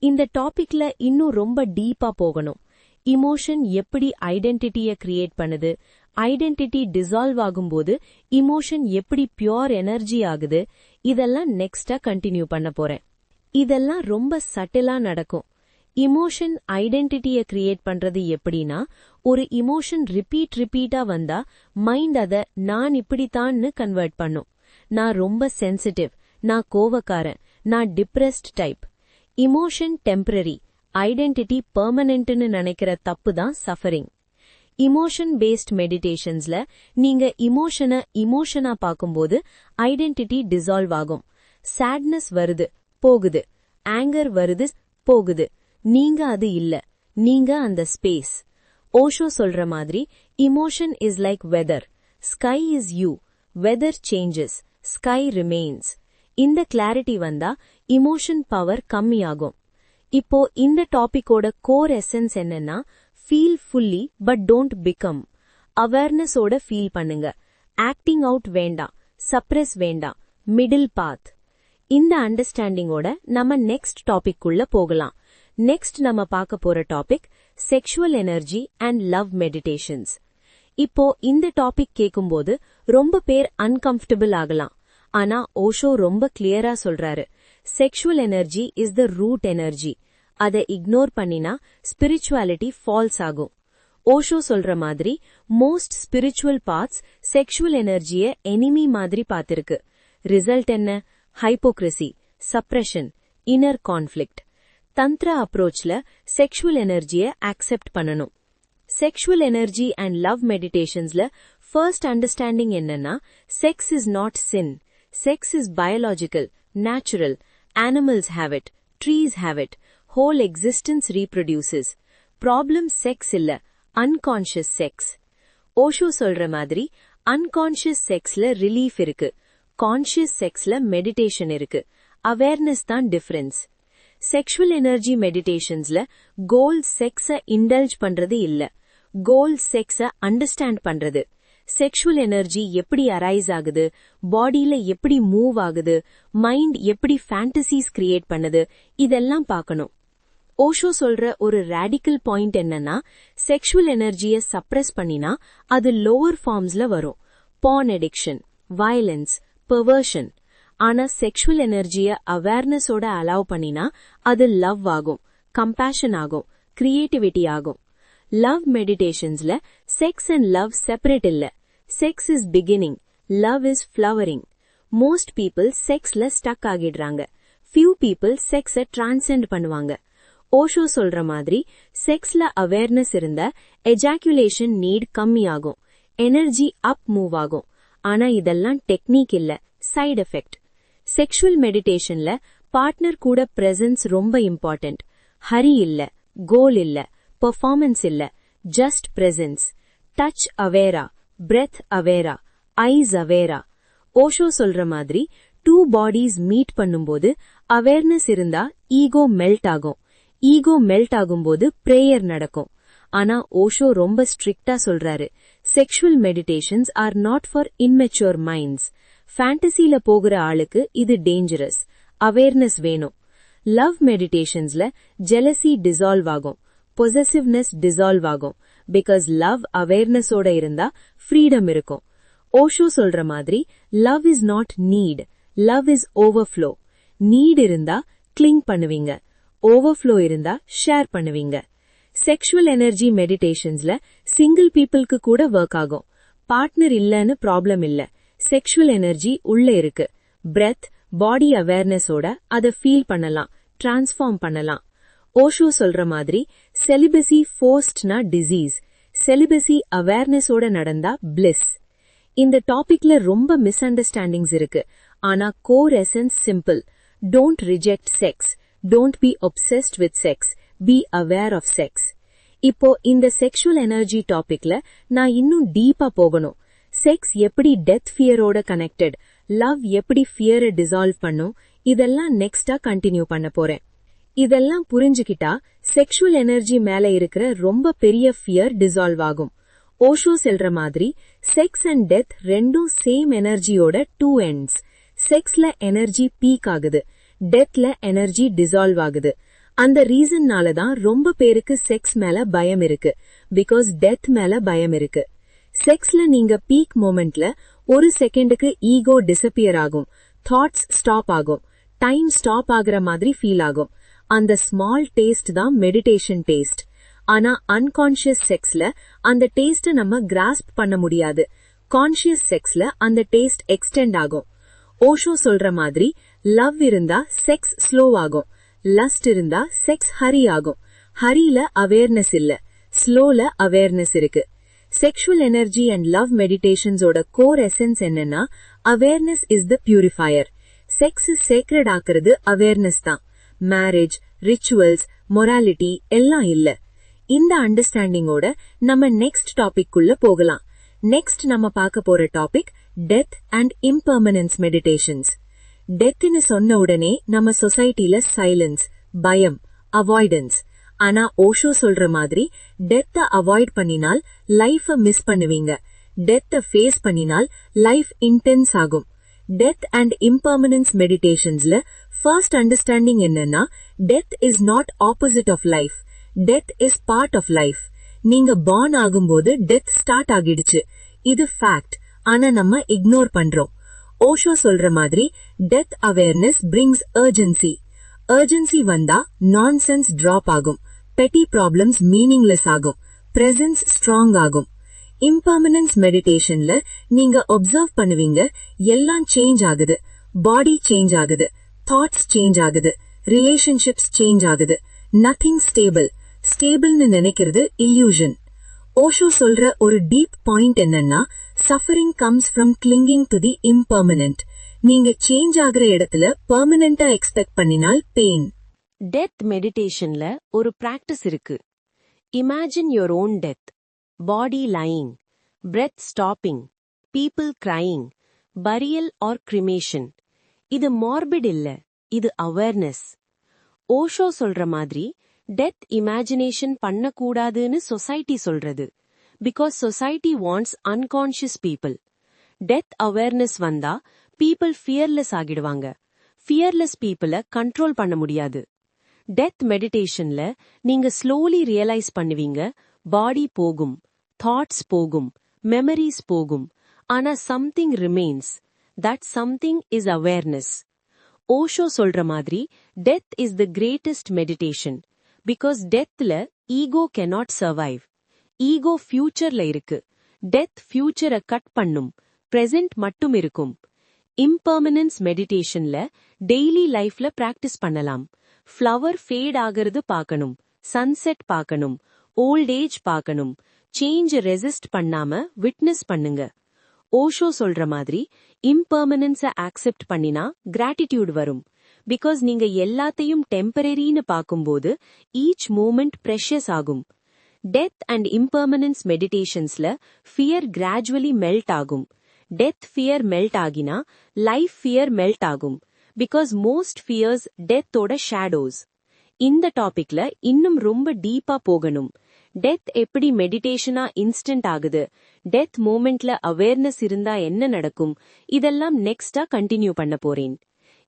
இந்த டாபிக்ல இன்னும் ரொம்ப டீப்பா போகணும். இமோஷன் எப்படி ஐடென்டிட்டிய கிரியேட் பண்ணுது, ஐடென்டிட்டி டிசால்வ் ஆகும்போது இமோஷன் எப்படி பியூர் எனர்ஜி ஆகுது, இதெல்லாம் நெக்ஸ்டா கண்டினியூ பண்ண போறேன். இதெல்லாம் ரொம்ப சட்டிலா நடக்கும். இமோஷன் ஐடென்டிட்டிய கிரியேட் பண்றது எப்படின்னா, ஒரு இமோஷன் ரிப்பீட்டா வந்தா மைண்ட் அத நான் இப்படித்தான்னு கன்வெர்ட் பண்ணும். நான் ரொம்ப சென்சிட்டிவ், நான் கோவக்காரன், நான் depressed type. Emotion temporary, identity பெர்மனன்ட்னு நினைக்கிற தப்பு தான் சஃபரிங். இமோஷன் பேஸ்ட் மெடிடேஷன்ஸ்ல நீங்க இமோஷனா பார்க்கும்போது ஐடென்டிட்டி டிசால்வ் ஆகும். சேட்னஸ் வருது, போகுது. ஆங்கர் வருது, போகுது. நீங்க அது இல்ல, நீங்க அந்த ஸ்பேஸ். ஓஷோ சொல்ற மாதிரி emotion is like weather. Sky is you, weather changes, sky remains. இந்த கிளாரிட்டி வந்தா இமோஷன் பவர் கம்மியாகும். இப்போ இந்த டாபிக்கோட கோர் எசன்ஸ் என்னன்னா, feel fully but don't become. அவேர்னஸோட ஃபீல் பண்ணுங்க. ஆக்டிங் அவுட் வேண்டாம், சப்ரெஸ் வேண்டாம், மிடில் பாத். இந்த அண்டர்ஸ்டாண்டிங்கோட நம்ம நெக்ஸ்ட் டாபிக் உள்ள போகலாம். நெக்ஸ்ட் நம்ம பார்க்க போற topic sexual energy and love meditations. இப்போ இந்த டாபிக் கேக்கும்போது ரொம்ப பேர் அன்கம்ஃபர்டபிள் ஆகலாம். ஆனா ஓஷோ ரொம்ப கிளியரா சொல்றாரு, sexual energy is the root energy. அதை இக்னோர் பண்ணினா ஸ்பிரிச்சுவாலிட்டி ஃபால்ஸ் ஆகும். ஓஷோ சொல்ற மாதிரி மோஸ்ட் ஸ்பிரிச்சுவல் பார்ட்ஸ் செக்ஷுவல் எனர்ஜிய எனிமி மாதிரி பார்த்திருக்கு. ரிசல்ட் என்ன? Hypocrisy, suppression, inner conflict. Tantra அப்ரோச்ல செக்ஷுவல் எனர்ஜிய அக்செப்ட் பண்ணணும். செக்ஷுவல் எனர்ஜி அண்ட் லவ் மெடிடேஷன்ஸ்ல ஃபர்ஸ்ட் அண்டர்ஸ்டாண்டிங் என்னன்னா, sex is not sin. Sex is biological, natural. Animals have it, trees have it, whole existence reproduces. Problem sex இல்ல, unconscious sex. Osho சொல்ற மாதிரி unconscious sexல relief இருக்கு, conscious செக்ஸ்ல meditation இருக்கு. Awareness தான் difference. Sexual energy மெடிடேஷன்ஸ்ல கோல் செக்ஸ indulge பண்றது இல்ல, கோல் செக்ஸ understand பண்றது. Sexual energy எப்படி அரைஸ் ஆகுது, பாடியில எப்படி மூவ் ஆகுது, மைண்ட் எப்படி ஃபேண்டசிஸ் கிரியேட் பண்ணுது, இதெல்லாம் பார்க்கணும். ஓஷோ சொல்ற ஒரு ராடிக்கல் பாயிண்ட் என்னன்னா, செக்ஷுவல் எனர்ஜிய சப்ரெஸ் பண்ணினா அது லோவர் ஃபார்ம்ஸ்ல வரும். Porn addiction, violence, perversion. ஆனா செக்ஷுவல் எனர்ஜிய அவேர்னஸோட அலோவ் பண்ணினா அது லவ் ஆகும், கம்பேஷன் ஆகும், கிரியேட்டிவிட்டி ஆகும். லவ் மெடிடேஷன்ஸ்ல செக்ஸ் அண்ட் லவ் செப்பரேட் இல்ல. Sex is beginning, love is flowering. Most people செக்ஸ்ல ஸ்டக் ஆகிடுறாங்க. ஃபியூ பீப்புள் செக்ஸ டிரான்சென்ட் பண்ணுவாங்க. ஓஷோ சொல்ற மாதிரி செக்ஸ்ல அவேர்னஸ் இருந்தா எஜாக்குலேஷன் நீட் கம்மியாகும், எனர்ஜி அப் மூவ் ஆகும். ஆனா இதெல்லாம் டெக்னிக் இல்ல, சைடு எஃபெக்ட். செக்ஷுவல் மெடிடேஷன்ல பார்ட்னர் கூட பிரசன்ஸ் ரொம்ப இம்பார்ட்டன்ட். ஹரி இல்ல, கோல் இல்ல, பெர்ஃபார்மன்ஸ் இல்ல, ஜஸ்ட் பிரசன்ஸ். டச் அவேரா, பிரெத் அவேரா, ஐஸ் அவேரா. ஓஷோ சொல்ற மாதிரி டூ பாடிஸ் மீட் பண்ணும்போது அவேர்னஸ் இருந்தா ஈகோ மெல்ட் ஆகும். ஈகோ மெல்ட் ஆகும்போது பிரேயர் நடக்கும். ஆனா ஓஷோ ரொம்ப ஸ்ட்ரிக்டா சொல்றாரு, sexual meditations are not for immature minds. ஃபேண்டசில போகிற ஆளுக்கு இது டேஞ்சரஸ். அவேர்னஸ் வேணும். லவ் மெடிடேஷன்ஸ்ல ஜெலசி டிசால்வ் ஆகும், பொசசிவ்னஸ் டிசால்வ் ஆகும். பிகாஸ் லவ் அவேர்னஸோட இருந்தா ஃப்ரீடம் இருக்கும். ஓஷோ சொல்ற மாதிரி love is not need, love is overflow. Need இருந்தா கிளிங் பண்ணுவீங்க, ஓவர்ஃப்ளோ இருந்தா ஷேர் பண்ணுவீங்க. செக்ஷுவல் எனர்ஜி மெடிடேஷன்ஸ்ல சிங்கிள் பீப்புளுக்கு கூட ஒர்க் ஆகும். பார்ட்னர் இல்லன்னு ப்ராப்ளம் இல்ல, செக்ஷுவல் எனர்ஜி உள்ள இருக்கு. பிரெத், பாடி அவேர்னஸோட அதை ஃபீல் பண்ணலாம், டிரான்ஸ்ஃபார்ம் பண்ணலாம். ஓஷோ சொல்ற மாதிரி செலிபசி ஃபோர்ஸ்ட்னா டிசீஸ், செலிபசி அவேர்னஸோட நடந்தா பிளிஸ். இந்த டாபிக்ல ரொம்ப மிஸ் அண்டர்ஸ்டாண்டிங்ஸ் இருக்கு. ஆனா core essence simple. Don't reject sex, don't be obsessed with sex, be aware of sex. இப்போ இந்த செக்ஷுவல் எனர்ஜி டாபிக்ல நான் இன்னும் டீப்பா போகணும். செக்ஸ் எப்படி டெத் ஃபியரோட கனெக்டட், லவ் எப்படி ஃபியரை டிசால்வ் பண்ணும், இதெல்லாம் நெக்ஸ்டா கண்டினியூ பண்ண போறேன். இதெல்லாம் புரிஞ்சுக்கிட்டா செக்ஷுவல் எனர்ஜி மேல இருக்கிற ரொம்ப பெரிய ஃபியர் டிசால்வ் ஆகும். ஓஷோ சொல்ற மாதிரி செக்ஸ் அண்ட் டெத் ரெண்டும் சேம் எனர்ஜியோட டூ எண்ட்ஸ். செக்ஸ்ல எனர்ஜி பீக் ஆகுது, டெத்ல எனர்ஜி டிசால்வ் ஆகுது. அந்த ரீசன்னால தான் ரொம்ப பேருக்கு செக்ஸ் மேல பயம் இருக்கு, பிகாஸ் டெத் மேல பயம் இருக்கு. செக்ஸ்ல நீங்க பீக் மொமெண்ட்ல ஒரு செகண்டுக்கு ஈகோ டிசப்பியர் ஆகும், தாட்ஸ் ஸ்டாப் ஆகும், டைம் ஸ்டாப் ஆகுற மாதிரி ஃபீல் ஆகும். அந்த ஸ்மால் டேஸ்ட் தான் மெடிடேஷன் டேஸ்ட். ஆனா அன்கான்ஷியஸ் செக்ஸ்ல அந்த டேஸ்ட் நம்ம கிராஸ்ப் பண்ண முடியாது. கான்ஷியஸ் செக்ஸ்ல அந்த டேஸ்ட் எக்ஸ்டெண்ட் ஆகும். ஓஷோ சொல்ற மாதிரி லவ் இருந்தா செக்ஸ் ஸ்லோ ஆகும், லஸ்ட் இருந்தா செக்ஸ் ஹரி ஆகும். ஹரியில அவேர்னஸ் இல்ல, ஸ்லோல அவேர்னஸ் இருக்கு. செக்ஷுவல் எனர்ஜி அண்ட் லவ் மெடிடேஷன்ஸோட கோர் எசன்ஸ் என்னன்னா awareness is the purifier. Sex sacred ஆக்குறது அவேர்னஸ் தான். மேரேஜ், ரிச்சுவல்ஸ், மொராலிட்டி எல்லாம் இல்ல. இந்த அண்டர்ஸ்டாண்டிங்கோட நம்ம நெக்ஸ்ட் டாபிக் குள்ள போகலாம். நெக்ஸ்ட் நம்ம பார்க்க போற topic death and impermanence meditations. டெத்னு சொன்ன உடனே நம்ம சொசைட்டில சைலன்ஸ், பயம், அவாய்டன்ஸ். ஆனா ஓஷோ சொல்ற மாதிரி டெத்த அவாய்ட் பண்ணினால் லைஃப மிஸ் பண்ணுவீங்க, டெத்த ஃபேஸ் பண்ணினால் லைஃப் இன்டென்ஸ் ஆகும். டெத் அண்ட் இம்பர்மனன்ஸ் மெடிடேஷன்ஸ்ல ஃபர்ஸ்ட் அண்டர்ஸ்டாண்டிங் என்னன்னா death is not opposite of life, death is part of life. நீங்க பார்ன் ஆகும்போது டெத் ஸ்டார்ட் ஆகிடுச்சு, இது ஃபேக்ட். ஆனா நம்ம இக்னோர் பண்றோம். ஓஷோ சொல்ற மாதிரி death awareness brings urgency. Urgency வந்தா நான்சென்ஸ் டிராப் ஆகும், பெட்டி ப்ராப்ளம்ஸ் மீனிங்லெஸ் ஆகும், பிரசன்ஸ் ஸ்ட்ராங் ஆகும். இம்பர்மனன்ஸ் மெடிடேஷன்ல நீங்க ஒப்சர்வ் பண்ணுவீங்க, எல்லாம் சேஞ்ச் ஆகுது, பாடி சேஞ்ச் ஆகுது, தாட்ஸ் சேஞ்ச் ஆகுது, ரிலேஷன்ஷிப்ஸ் சேஞ்ச் ஆகுது. Nothing stable. ஸ்டேபிள்னு நினைக்கிறது இல்யூஷன். ஓஷோ சொல்ற ஒரு டீப் பாயிண்ட் என்னன்னா suffering comes from clinging to the impermanent. நீங்க சேஞ்ச் ஆகுற இடத்துல பெர்மனண்டா எக்ஸ்பெக்ட் பண்ணினால் பெயின். டெத் மெடிடேஷன்ல ஒரு பிராக்டிஸ் இருக்கு. Imagine your own death. Body lying, breath stopping, people crying, burial or cremation. இது மார்பிட் இல்ல, இது அவேர்னஸ். ஓஷோ சொல்ற மாதிரி டெத் இமேஜினேஷன் பண்ணக்கூடாதுன்னு சொசைட்டி சொல்றது. Because society wants unconscious people. Death awareness வந்தா பீப்புள் ஃபியர்லெஸ் ஆகிடுவாங்க. ஃபியர்லெஸ் பீப்புளை கண்ட்ரோல் பண்ண முடியாது. டெத் மெடிடேஷன்ல நீங்க ஸ்லோலி ரியலைஸ் பண்ணுவீங்க, பாடி போகும், தாட்ஸ் போகும், மெமரிஸ் போகும், ஆனா something remains. That something is awareness. Osho சொல்ற மாதிரி death is the greatest meditation. Because டெத்ல ஈகோ கேனாட் சர்வைவ். ஈகோ ஃபியூச்சர்ல இருக்கு. டெத் ஃபியூச்சரை கட் பண்ணும், பிரசன்ட் மட்டும் இருக்கும். இம்பர்மனன்ஸ் மெடிடேஷன்ல டெய்லி லைஃப்ல பிராக்டிஸ் பண்ணலாம். ஃப்ளவர் ஃபேட் ஆகிறது பார்க்கணும், சன்செட் பார்க்கணும், ஓல்ட் ஏஜ் பார்க்கணும். சேஞ்ச் ரெசிஸ்ட் பண்ணாம விட்னஸ் பண்ணுங்க. ஓஷோ சொல்ற மாதிரி இம்பர்மனன்ஸ ஆக்செப்ட் பண்ணினா கிராட்டிடியூட் வரும். பிகாஸ் நீங்க எல்லாத்தையும் டெம்பரரின்னு பார்க்கும்போது ஈச் மூமெண்ட் ப்ரெஷியஸ் ஆகும். டெத் அண்ட் இம்பர்மனன்ஸ் மெடிடேஷன்ஸ்ல ஃபியர் கிராஜுவலி மெல்ட் ஆகும். டெத் ஃபியர் மெல்ட் ஆகினா லைஃப் ஃபியர் மெல்ட் ஆகும். பிகாஸ் மோஸ்ட் ஃபியர்ஸ் டெத்தோட ஷேடோஸ். இந்த டாபிக்ல இன்னும் ரொம்ப டீப்பா போகணும். டெத் எப்படி மெடிடேஷனா இன்ஸ்டன்ட் ஆகுது, டெத் மூமெண்ட்ல அவேர்னஸ் இருந்தா என்ன நடக்கும், இதெல்லாம் நெக்ஸ்டா கண்டினியூ பண்ண போறேன்.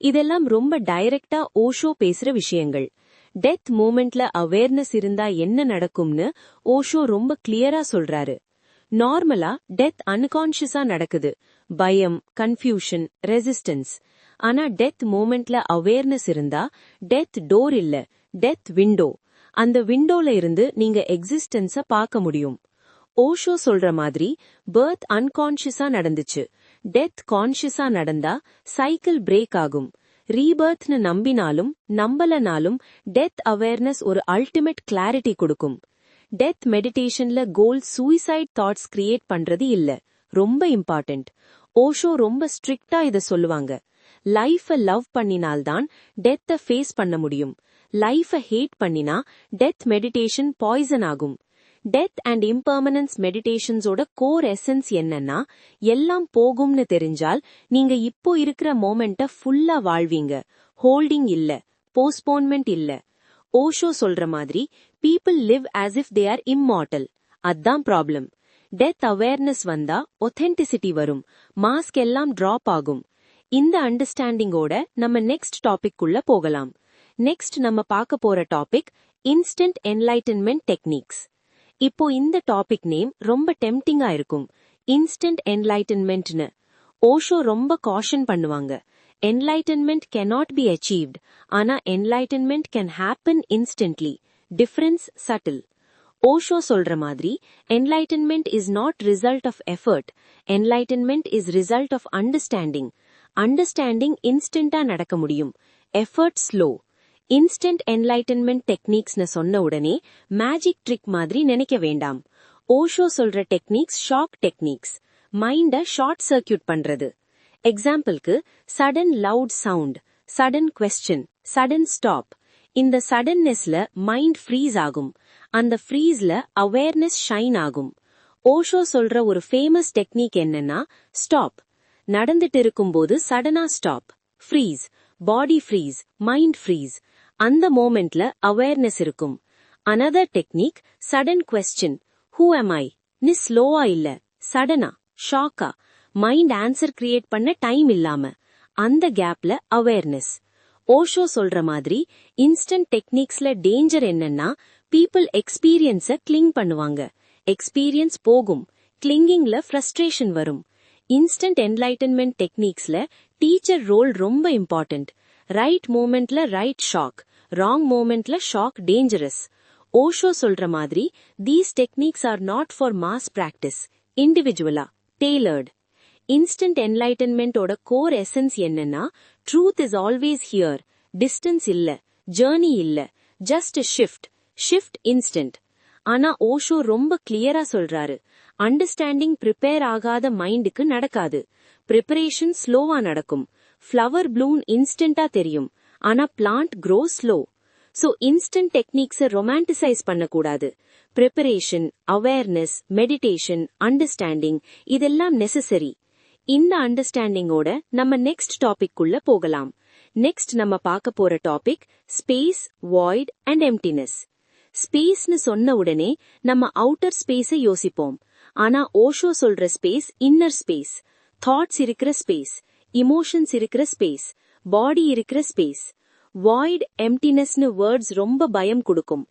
இதெல்லாம் ரொம்ப டைரக்டா ஓஷோ பேசுற விஷயங்கள். டெத் மூமெண்ட்ல அவேர்னஸ் இருந்தா என்ன நடக்கும்னு ஓஷோ ரொம்ப கிளியரா சொல்றாரு. நார்மலா டெத் அன்கான்ஷியஸா நடக்குது, பயம், கன்ஃபியூஷன், ரெசிஸ்டன்ஸ். ஆனா டெத் மூமெண்ட்ல அவேர்னஸ் இருந்தா டெத் டோர் இல்ல, டெத் விண்டோ. அந்த விண்டோல இருந்து நீங்க எக்ஸிஸ்டன்ஸ பார்க்க முடியும். ஓஷோ சொல்ற மாதிரி பர்த் அன்கான்ஷியஸா நடந்துச்சு, டெத் கான்ஷியஸா நடந்தா சைக்கிள் பிரேக் ஆகும். ரீபர்த்னு நம்பினாலும் நம்பலனாலும் டெத் அவேர்னஸ் ஒரு அல்டிமேட் கிளாரிட்டி கொடுக்கும். டெத் மெடிடேஷன்ல கோல் சூசைட் தாட்ஸ் கிரியேட் பண்றது இல்ல, ரொம்ப இம்பார்ட்டன்ட். ஓஷோ ரொம்ப ஸ்ட்ரிக்டா இத சொல்லுவாங்க. லைஃப லவ் பண்ணினால்தான் டெத்த ஃபேஸ் பண்ண முடியும். லைஃப ஹேட் பண்ணினா டெத் மெடிடேஷன் பாய்சன் ஆகும். Death and impermanence மெடிடேஷன்ஸோட core essence என்னன்னா எல்லாம் போகும்னு தெரிஞ்சால் நீங்க இப்போ இருக்கிற மோமெண்ட்ட ஃபுல்லா வாழ்வீங்க. ஹோல்டிங் இல்ல, போஸ்ட்போன்மெண்ட் இல்ல. ஓஷோ சொல்ற மாதிரி people live as if they are immortal. அதான் ப்ராப்ளம். டெத் அவேர்னஸ் வந்தா ஒத்தென்டிசிட்டி வரும், மாஸ்க் எல்லாம் டிராப் ஆகும். இந்த அண்டர்ஸ்டாண்டிங்கோட நம்ம நெக்ஸ்ட் டாபிக் குள்ள போகலாம். நெக்ஸ்ட் நம்ம பார்க்க போற டாபிக் இன்ஸ்டன்ட் என்லைட்டன்மெண்ட் டெக்னிக்ஸ். இப்போ இந்த டாபிக் நேம் ரொம்ப டெம்ப்டிங்கா இருக்கும், இன்ஸ்டன்ட் என்லைட்டன்மெண்ட்னு. ஓஷோ ரொம்ப காஷன் பண்ணுவாங்க. என்லைட்டன்மெண்ட் cannot be achieved, ஆனா enlightenment can happen instantly. Difference subtle. Osho சொல்ற மாதிரி enlightenment is not result of effort, enlightenment is result of understanding. Understanding இன்ஸ்டன்டா நடக்க முடியும், எஃபர்ட் ஸ்லோ. இன்ஸ்டன்ட் என்லைட்டன்மெண்ட் டெக்னிக்ஸ்னு சொன்ன உடனே மேஜிக் ட்ரிக் மாதிரி நினைக்க வேண்டாம். ஓஷோ சொல்ற டெக்னிக்ஸ் ஷாக் டெக்னிக்ஸ், மைண்ட ஷார்ட் சர்க்கியூட் பண்றது. எக்ஸாம்பிளுக்கு sudden loud sound, sudden question, sudden stop. இந்த சடன்னஸ்ல மைண்ட் ஃப்ரீஸ் ஆகும், அந்த ஃப்ரீஸ்ல அவேர்னஸ் ஷைன் ஆகும். ஓஷோ சொல்ற ஒரு ஃபேமஸ் டெக்னிக் என்னன்னா ஸ்டாப். நடந்துட்டு இருக்கும்போது சடனா stop, freeze, body freeze, mind freeze. அந்த மோமெண்ட்ல அவேர்னஸ் இருக்கும். Another technique sudden question, who am I? நீ ஸ்லோவா இல்ல, சடனா, ஷாக்கா, மைண்ட் ஆன்சர் கிரியேட் பண்ண டைம் இல்லாம. அந்த கேப்ல அவேர்னஸ். ஓஷோ சொல்ற மாதிரி இன்ஸ்டன்ட் டெக்னிக்ஸ்ல டேஞ்சர் என்னன்னா பீப்புள் எக்ஸ்பீரியன்ஸ கிளிங் பண்ணுவாங்க. எக்ஸ்பீரியன்ஸ் போகும், கிளிங்கிங்ல ஃப்ரஸ்ட்ரேஷன் வரும். இன்ஸ்டன்ட் என்லைட்டன்மெண்ட் டெக்னிக்ஸ்ல டீச்சர் ரோல் ரொம்ப இம்பார்ட்டன்ட். ரைட் மோமெண்ட்ல ரைட் ஷாக், ராங் மோமெண்ட்ல ஷாக் டேஞ்சரஸ். ஓஷோ சொல்ற மாதிரி these techniques are not for mass practice, இண்டிவிஜுவலா, டெய்லர்ட். இன்ஸ்டன்ட் என்லைட்டன்மெண்டோட கோர் எசன்ஸ் என்னன்னா truth is always here, distance இல்ல, ஜர்னி இல்ல, ஜஸ்ட் ஷிஃப்ட் இன்ஸ்டன்ட். ஆனா ஓஷோ ரொம்ப கிளியரா சொல்றாரு, அண்டர்ஸ்டாண்டிங் ப்ரிப்பேர் ஆகாத மைண்டுக்கு நடக்காது. ப்ரிப்பரேஷன் ஸ்லோவா நடக்கும். ஃப்ளவர் ப்ளூம் இன்ஸ்டன்டா தெரியும், ஆனா plant grow slow. So instant டெக்னிக்ஸை ரொமான்டிசைஸ் பண்ணக்கூடாது. ப்ரிப்பரேஷன், அவேர்னஸ், மெடிடேஷன், அண்டர்ஸ்டாண்டிங் இதெல்லாம் நெசசரி. இந்த அண்டர்ஸ்டாண்டிங்கோட நம்ம நெக்ஸ்ட் டாபிக் குள்ள போகலாம். நெக்ஸ்ட் நம்ம பார்க்க போற topic space, void and emptiness. ஸ்பேஸ்னு சொன்ன உடனே நம்ம அவுட்டர் ஸ்பேஸை யோசிப்போம். ஆனா ஓஷோ சொல்ற ஸ்பேஸ் இன்னர் ஸ்பேஸ், தாட்ஸ் இருக்கிற ஸ்பேஸ், இமோஷன்ஸ் இருக்கிற ஸ்பேஸ், பாடி இருக்கிற ஸ்பேஸ். வாய்ட், எம்டினஸ்னு வேர்ட்ஸ் ரொம்ப பயம் கொடுக்கும்.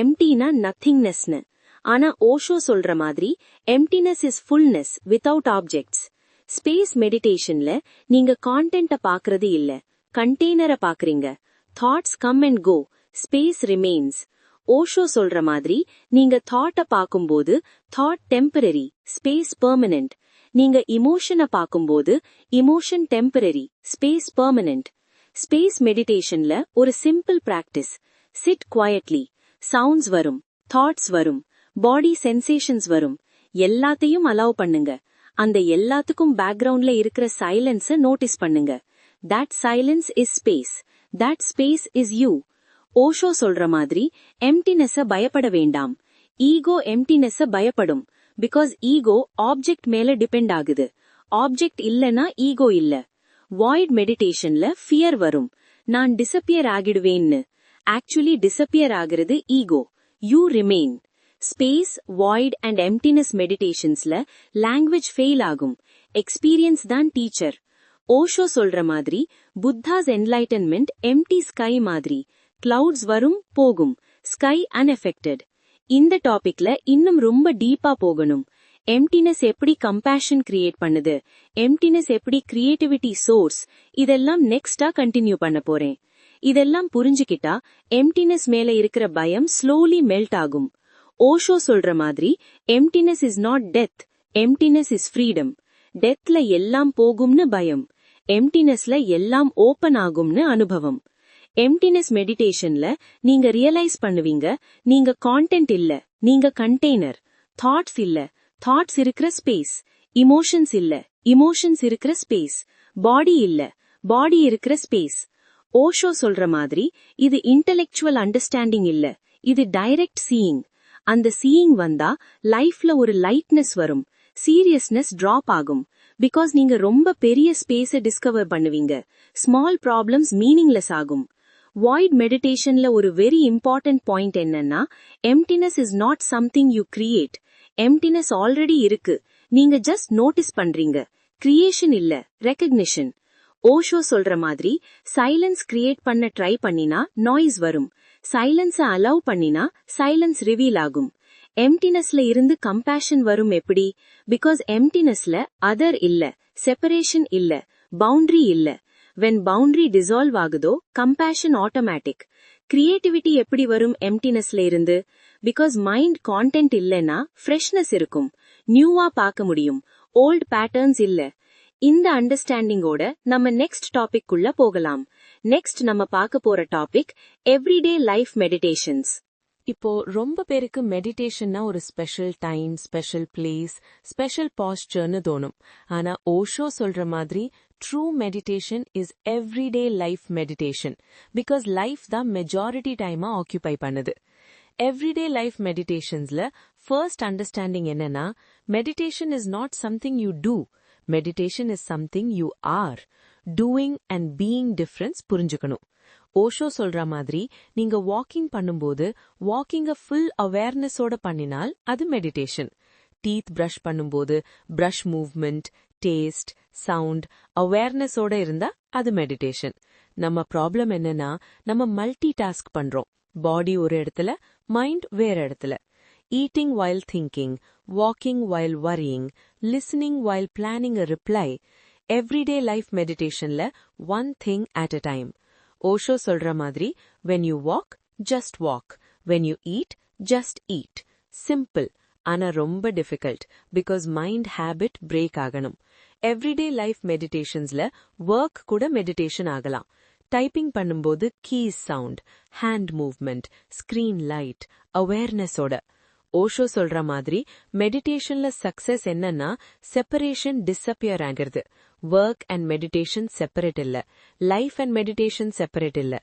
எம்டினா நத்திங்னஸ்னு. ஆனா ஓஷோ சொல்ற மாதிரி emptiness is fullness without objects. Space மெடிடேஷன்ல நீங்க கான்டென்ட்ட பாக்குறது இல்ல, கண்டெய்னரை பாக்குறீங்க. Thoughts come and go, space remains. Osho சொல்ற மாதிரி நீங்க தாட்ட பாக்கும்போது தாட் டெம்பரரி, ஸ்பேஸ் பெர்மனன்ட். நீங்க இமோஷனை பாக்கும்போது emotion temporary, space permanent. Space மெடிடேஷன்ல ஒரு simple practice, sit quietly. Sounds வரும், தாட்ஸ் வரும், பாடி சென்சேஷன்ஸ் வரும், எல்லாத்தையும் அலோவ் பண்ணுங்க. அந்த எல்லாத்துக்கும் பேக்ரவுண்ட்ல இருக்கிற சைலன்ஸ நோட்டீஸ் பண்ணுங்க. That silence is space, that space is you. Osho சொல்ற மாதிரி எம்டினஸ பயப்பட வேண்டாம். ஈகோ எம்டினஸ பயப்படும். பிகாஸ் ஈகோ ஆப்ஜெக்ட் மேல டிபெண்ட் ஆகுது. ஆப்ஜெக்ட் இல்லனா ஈகோ இல்ல. வாய்ட் மெடிடேஷன்ல ஃபியர் வரும், நான் டிசப்பியர் ஆகிடுவேன்னு. ஆக்சுவலி டிசப்பியர் ஆகிறது ego, you remain. Space, void and emptiness மெடிடேஷன்ஸ்ல லாங்குவேஜ் ஃபெயில் ஆகும், எக்ஸ்பீரியன்ஸ் தான் டீச்சர். ஓஷோ சொல்ற மாதிரி புத்தாஸ் என்லைட்டன்மெண்ட் எம்டி ஸ்கை மாதிரி, கிளவுட்ஸ் வரும் போகும், ஸ்கை அன்எஃபெக்டட். இந்த டாபிக்ல இன்னும் ரொம்ப டீப்பா போகணும். எம்டினஸ் எப்படி கம்பேஷன் கிரியேட் பண்ணுது, எம்டினஸ் எப்படி கிரியேட்டிவிட்டி சோர்ஸ், இதெல்லாம் நெக்ஸ்டா கண்டினியூ பண்ண போறேன். இதெல்லாம் புரிஞ்சுக்கிட்டா எம்டினஸ் மேல இருக்கிற பயம் ஸ்லோலி மெல்ட் ஆகும். ஓஷோ சொல்ற மாதிரி emptiness is not death, emptiness is freedom. டெத்ல எல்லாம் போகும்னு பயம், எம்டினஸ்ல எல்லாம் ஓபன் ஆகும்னு அனுபவம். எம்டினஸ் மெடிடேஷன்ல நீங்க ரியலைஸ் பண்ணுவீங்க, நீங்க கான்டென்ட் இல்ல, நீங்க கண்டெய்னர். தாட்ஸ் இல்ல, தாட்ஸ் இருக்கிற ஸ்பேஸ். இமோஷன்ஸ் இல்ல, இமோஷன்ஸ் இருக்கிற ஸ்பேஸ். பாடி இல்ல, பாடி இருக்கிற ஸ்பேஸ். ஓஷோ சொல்ற மாதிரி இது இன்டெலெக்சுவல் அண்டர்ஸ்டாண்டிங் இல்ல, இது டைரக்ட் சீயிங். அந்த சீயிங் வந்தா லைஃப்ல ஒரு லைட்னஸ் வரும், சீரியஸ்னஸ் டிராப் ஆகும். பிகாஸ் நீங்க ரொம்ப பெரிய ஸ்பேஸை டிஸ்கவர் பண்ணுவீங்க. ஸ்மால் ப்ராப்ளம்ஸ் மீனிங்லெஸ் ஆகும். வாய்ட் மெடிடேஷன்ல ஒரு வெரி இம்பார்ட்டன்ட் பாயிண்ட் என்னன்னா emptiness is not something you create. Emptiness already இருக்கு, நீங்க ஜஸ்ட் நோட்டீஸ் பண்றீங்க. கிரியேஷன் இல்ல, ரெகக்னிஷன். ஓஷோ சொல்ற மாதிரி சைலன்ஸ் கிரியேட் பண்ண ட்ரை பண்ணினா நாய்ஸ் வரும், சைலன்ஸ அலோவ் பண்ணினா சைலன்ஸ் ரிவீல் ஆகும். எம்டினஸ்ல இருந்து கம்பேஷன் வரும் எப்படி? பிகாஸ் எம்டினஸ்ல அதர் இல்ல, செப்பரேஷன் இல்ல, பவுண்டரி இல்ல. வென் பவுண்டரி டிசால்வ் ஆகுதோ கம்பேஷன் ஆட்டோமேட்டிக். கிரியேட்டிவிட்டி எப்படி வரும் எம்டினஸ்ல இருந்து? பிகாஸ் மைண்ட் கான்டென்ட் இல்லைன்னா ஃப்ரெஷ்னஸ் இருக்கும், நியூவா பார்க்க முடியும், ஓல்ட் பேட்டர்ன்ஸ் இல்ல. இந்த அண்டர்ஸ்டாண்டிங்கோட நம்ம நெக்ஸ்ட் டாபிக் குள்ள போகலாம். நெக்ஸ்ட் நம்ம பார்க்க போற டாபிக் எவ்ரிடே லைஃப் மெடிடேஷன்ஸ். இப்போ ரொம்ப பேருக்கு மெடிடேஷன்னா ஒரு special time, special place, special பாஸ்டர்னு தோணும். ஆனா ஓஷோ சொல்ற மாதிரி true meditation is everyday life meditation. Because life தான் மெஜாரிட்டி டைமா ஆக்கியூபை பண்ணுது. எவ்ரிடே லைஃப் மெடிடேஷன்ஸ்ல ஃபர்ஸ்ட் அண்டர்ஸ்டாண்டிங் என்னன்னா, meditation is not something you do, meditation is something you are. Doing and being difference புரிஞ்சுக்கணும். ஓஷோ சொல்ற மாதிரி நீங்க வாக்கிங் பண்ணும்போது வாக்கிங்க ஃபுல் அவேர்னஸோட பண்ணினால் அது மெடிடேஷன். டீத் பிரஷ் பண்ணும்போது பிரஷ் மூவ்மெண்ட், டேஸ்ட், சவுண்ட் அவேர்னஸோட இருந்தா அது மெடிடேஷன். நம்ம ப்ராப்ளம் என்னன்னா, நம்ம மல்டி டாஸ்க் பண்றோம். பாடி ஒரு இடத்துல, மைண்ட் வேற இடத்துல. Eating while thinking, walking while worrying, listening while planning a reply. Everyday life meditationல one thing at a time. Osho சொல்ற மாதிரி when you walk, just walk. When you eat, just eat. Simple. ஆனா ரொம்ப difficult because mind habit break ஆகணும். Everyday life meditationsல work கூட meditation ஆகலாம். Typing பண்ணும்போது keys sound, hand movement, screen light, awareness ஓட. ஓஷோ சொல்ற மாதிரி மெடிடேஷன்ல சக்சஸ் என்னன்னா செப்பரேஷன் டிஸப்பியர் ஆகிறது. ஒர்க் அண்ட் மெடிடேஷன் செப்பரேட் இல்ல, லைஃப் அண்ட் மெடிடேஷன் செப்பரேட் இல்ல.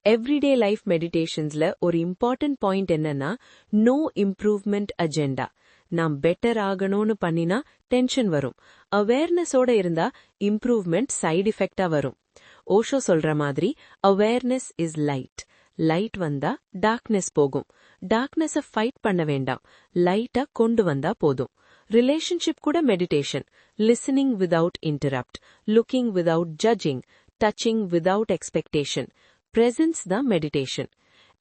எவ்ரிடே லைஃப் மெடிடேஷன்ஸ்ல ஒரு இம்பார்ட்டன்ட் பாயிண்ட் என்னன்னா, நோ இம்ப்ரூவ்மெண்ட் அஜெண்டா. நாம் பெட்டர் ஆகணும்னு பண்ணினா டென்ஷன் வரும். அவேர்னஸோட இருந்தா இம்ப்ரூவ்மெண்ட் சைடு எஃபெக்டா வரும். ஓஷோ சொல்ற மாதிரி அவேர்னஸ் இஸ் லைட். லைட் வந்தா டார்க்னஸ் போகும். டார்க்னஸ ஃபைட் பண்ண வேண்டாம், லைட்டா கொண்டு வந்தா போதும். ரிலேஷன்ஷிப் கூட meditation. Listening without interrupt, looking without judging, touching without expectation. Presence தான் மெடிடேஷன்.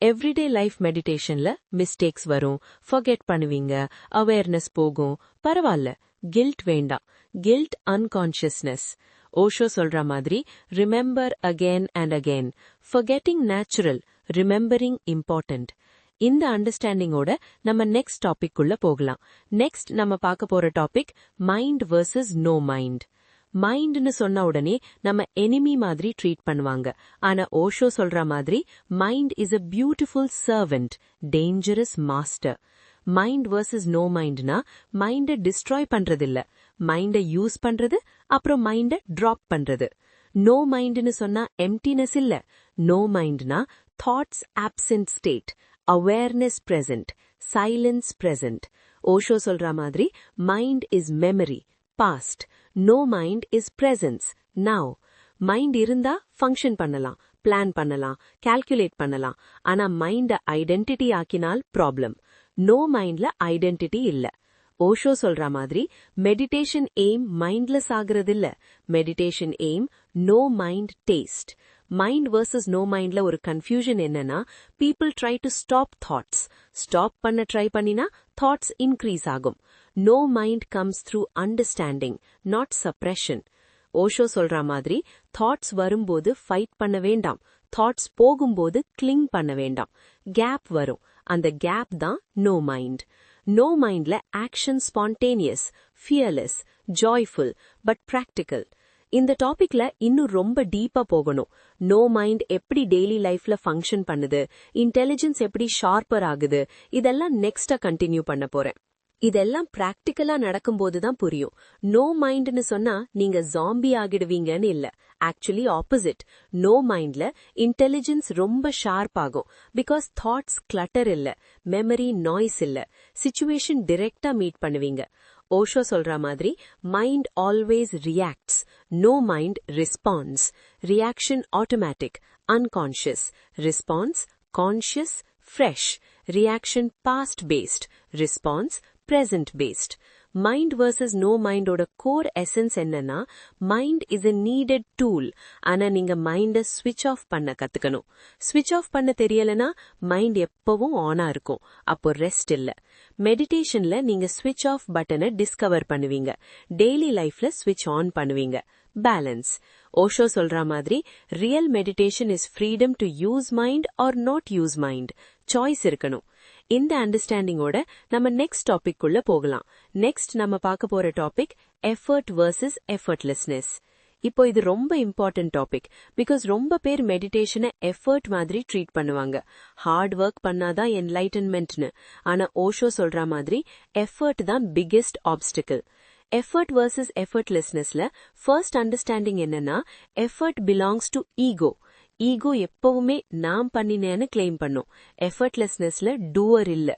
எவ்ரிடே லைஃப் மெடிடேஷன்ல மிஸ்டேக்ஸ் வரும், ஃபர்கெட் பண்ணுவீங்க, அவேர்னஸ் போகும். பரவாயில்ல, கில்ட் வேண்டாம். கில்ட் அன்கான்ஷியஸ்னஸ். ஓஷோ சொல்ற மாதிரி remember again and again. Forgetting natural, remembering important. இந்த அண்டர்ஸ்டாண்டிங்கோட நம்ம நெக்ஸ்ட் டாபிக் உள்ள போகலாம். நெக்ஸ்ட் நம்ம பார்க்க போற topic mind versus no mind. மைண்ட்னு சொன்ன உடனே நம்ம எனிமி மாதிரி ட்ரீட் பண்ணுவாங்க. ஆனா ஓஷோ சொல்ற மாதிரி mind is a beautiful servant, dangerous master. Mind versus no மைண்ட்னா மைண்ட டிஸ்ட்ராய் பண்றதில்ல, மைண்ட யூஸ் பண்றது, அப்புறம் மைண்ட டிராப் பண்றது. நோ மைண்ட்னு சொன்னா எம்டினஸ் இல்ல. நோ மைண்ட்னா thoughts absent state, awareness present, silence present. Osho சொல்ற மாதிரி mind is memory, past. No mind is presence, now. Mind இருந்தா ஃபங்க்ஷன் பண்ணலாம், பிளான் பண்ணலாம், கால்குலேட் பண்ணலாம். ஆனா மைண்ட ஐடென்டிட்டி ஆக்கினால் ப்ராப்ளம். நோ மைண்ட்ல ஐடென்டிட்டி இல்ல. ஓஷோ சொல்ற மாதிரி மெடிடேஷன் எய்ம் மைண்ட்லெஸ் ஆகுறதில்ல, meditation aim no mind taste. Mind versus no மைண்ட்ல ஒரு கன்ஃபியூஷன் என்னன்னா, people try to stop thoughts. Stop பண்ண ட்ரை பண்ணினா தாட்ஸ் இன்க்ரீஸ் ஆகும். No mind comes through understanding, not suppression. Osho சொல்ற மாதிரி தாட்ஸ் வரும்போது ஃபைட் பண்ண வேண்டாம், தாட்ஸ் போகும்போது கிளிங் பண்ண வேண்டாம். கேப் வரும், அந்த கேப் தான் நோ மைண்ட். நோ மைண்ட்ல action spontaneous, fearless, joyful, but practical. இந்த டாபிக்ல இன்னும் ரொம்ப டீப்பா போகணும். நோ மைண்ட் எப்படி டெய்லி லைஃப்ல ஃபங்க்ஷன் பண்ணுது, இன்டெலிஜென்ஸ் எப்படி ஷார்ப்பர் ஆகுது, இதெல்லாம் நெக்ஸ்டா கண்டினியூ பண்ண போறேன். இதெல்லாம் பிராக்டிக்கலா நடக்கும்போதுதான் புரியும். நோ மைண்ட்னு சொன்னா நீங்க ஜாம்பி ஆகிடுவீங்கன்னு இல்ல. Actually opposite. நோ மைண்ட்ல இன்டெலிஜென்ஸ் ரொம்ப ஷார்ப் ஆகும். பிகாஸ் தாட்ஸ் கிளட்டர் இல்ல, மெமரி நாய்ஸ் இல்ல, சிச்சுவேஷன் டிரெக்டா மீட் பண்ணுவீங்க. ஓஷோ சொல்ற மாதிரி mind always reacts, no mind response. Reaction automatic, unconscious. Response conscious, fresh. Reaction past based. Response present based. Mind versus no மைண்டோட கோர் எசன்ஸ் என்னன்னா, mind is a needed tool. ஆனா நீங்க மைண்ட ஸ்விட்ச் ஆஃப் பண்ண கத்துக்கணும். ஸ்விட்ச் ஆஃப் பண்ண தெரியலனா மைண்ட் எப்பவும் ஆனா இருக்கும். அப்போ ரெஸ்ட் இல்ல. மெடிடேஷன்ல நீங்க ஸ்விட்ச் ஆஃப் பட்டனை டிஸ்கவர் பண்ணுவீங்க. டெய்லி லைஃப்ல ஸ்விட்ச் ஆன் பண்ணுவீங்க. பேலன்ஸ். ஓஷோ சொல்ற மாதிரி real meditation is freedom to use mind or not use mind. Choice இருக்கணும். இந்த அண்டர்ஸ்டாண்டிங்கோட நம்ம நெக்ஸ்ட் டாபிக் குள்ள போகலாம். நெக்ஸ்ட் நம்ம பார்க்க போற டாபிக் எஃபர்ட் வர்சஸ் எஃபர்ட்லெஸ்னஸ். இப்போ இது ரொம்ப இம்பார்ட்டன்ட் டாபிக். பிகாஸ் ரொம்ப பேர் மெடிடேஷனை எஃபர்ட் மாதிரி ட்ரீட் பண்ணுவாங்க. ஹார்ட் ஒர்க் பண்ணாதான் என்லைட்டன்மெண்ட்னு. ஆனா ஓஷோ சொல்ற மாதிரி எஃபர்ட் தான் பிக்கெஸ்ட் ஆப்ஸ்டிக்கிள். எஃபர்ட் வர்சஸ் எஃபர்ட்லெஸ்னஸ்ல ஃபர்ஸ்ட் அண்டர்ஸ்டாண்டிங் என்னன்னா, effort belongs to ego. Ego எப்பவுமே நான் பண்ணினேன்னு கிளைம் பண்ணும். எஃபர்ட்லெஸ்னஸ்ல டூவர் இல்ல.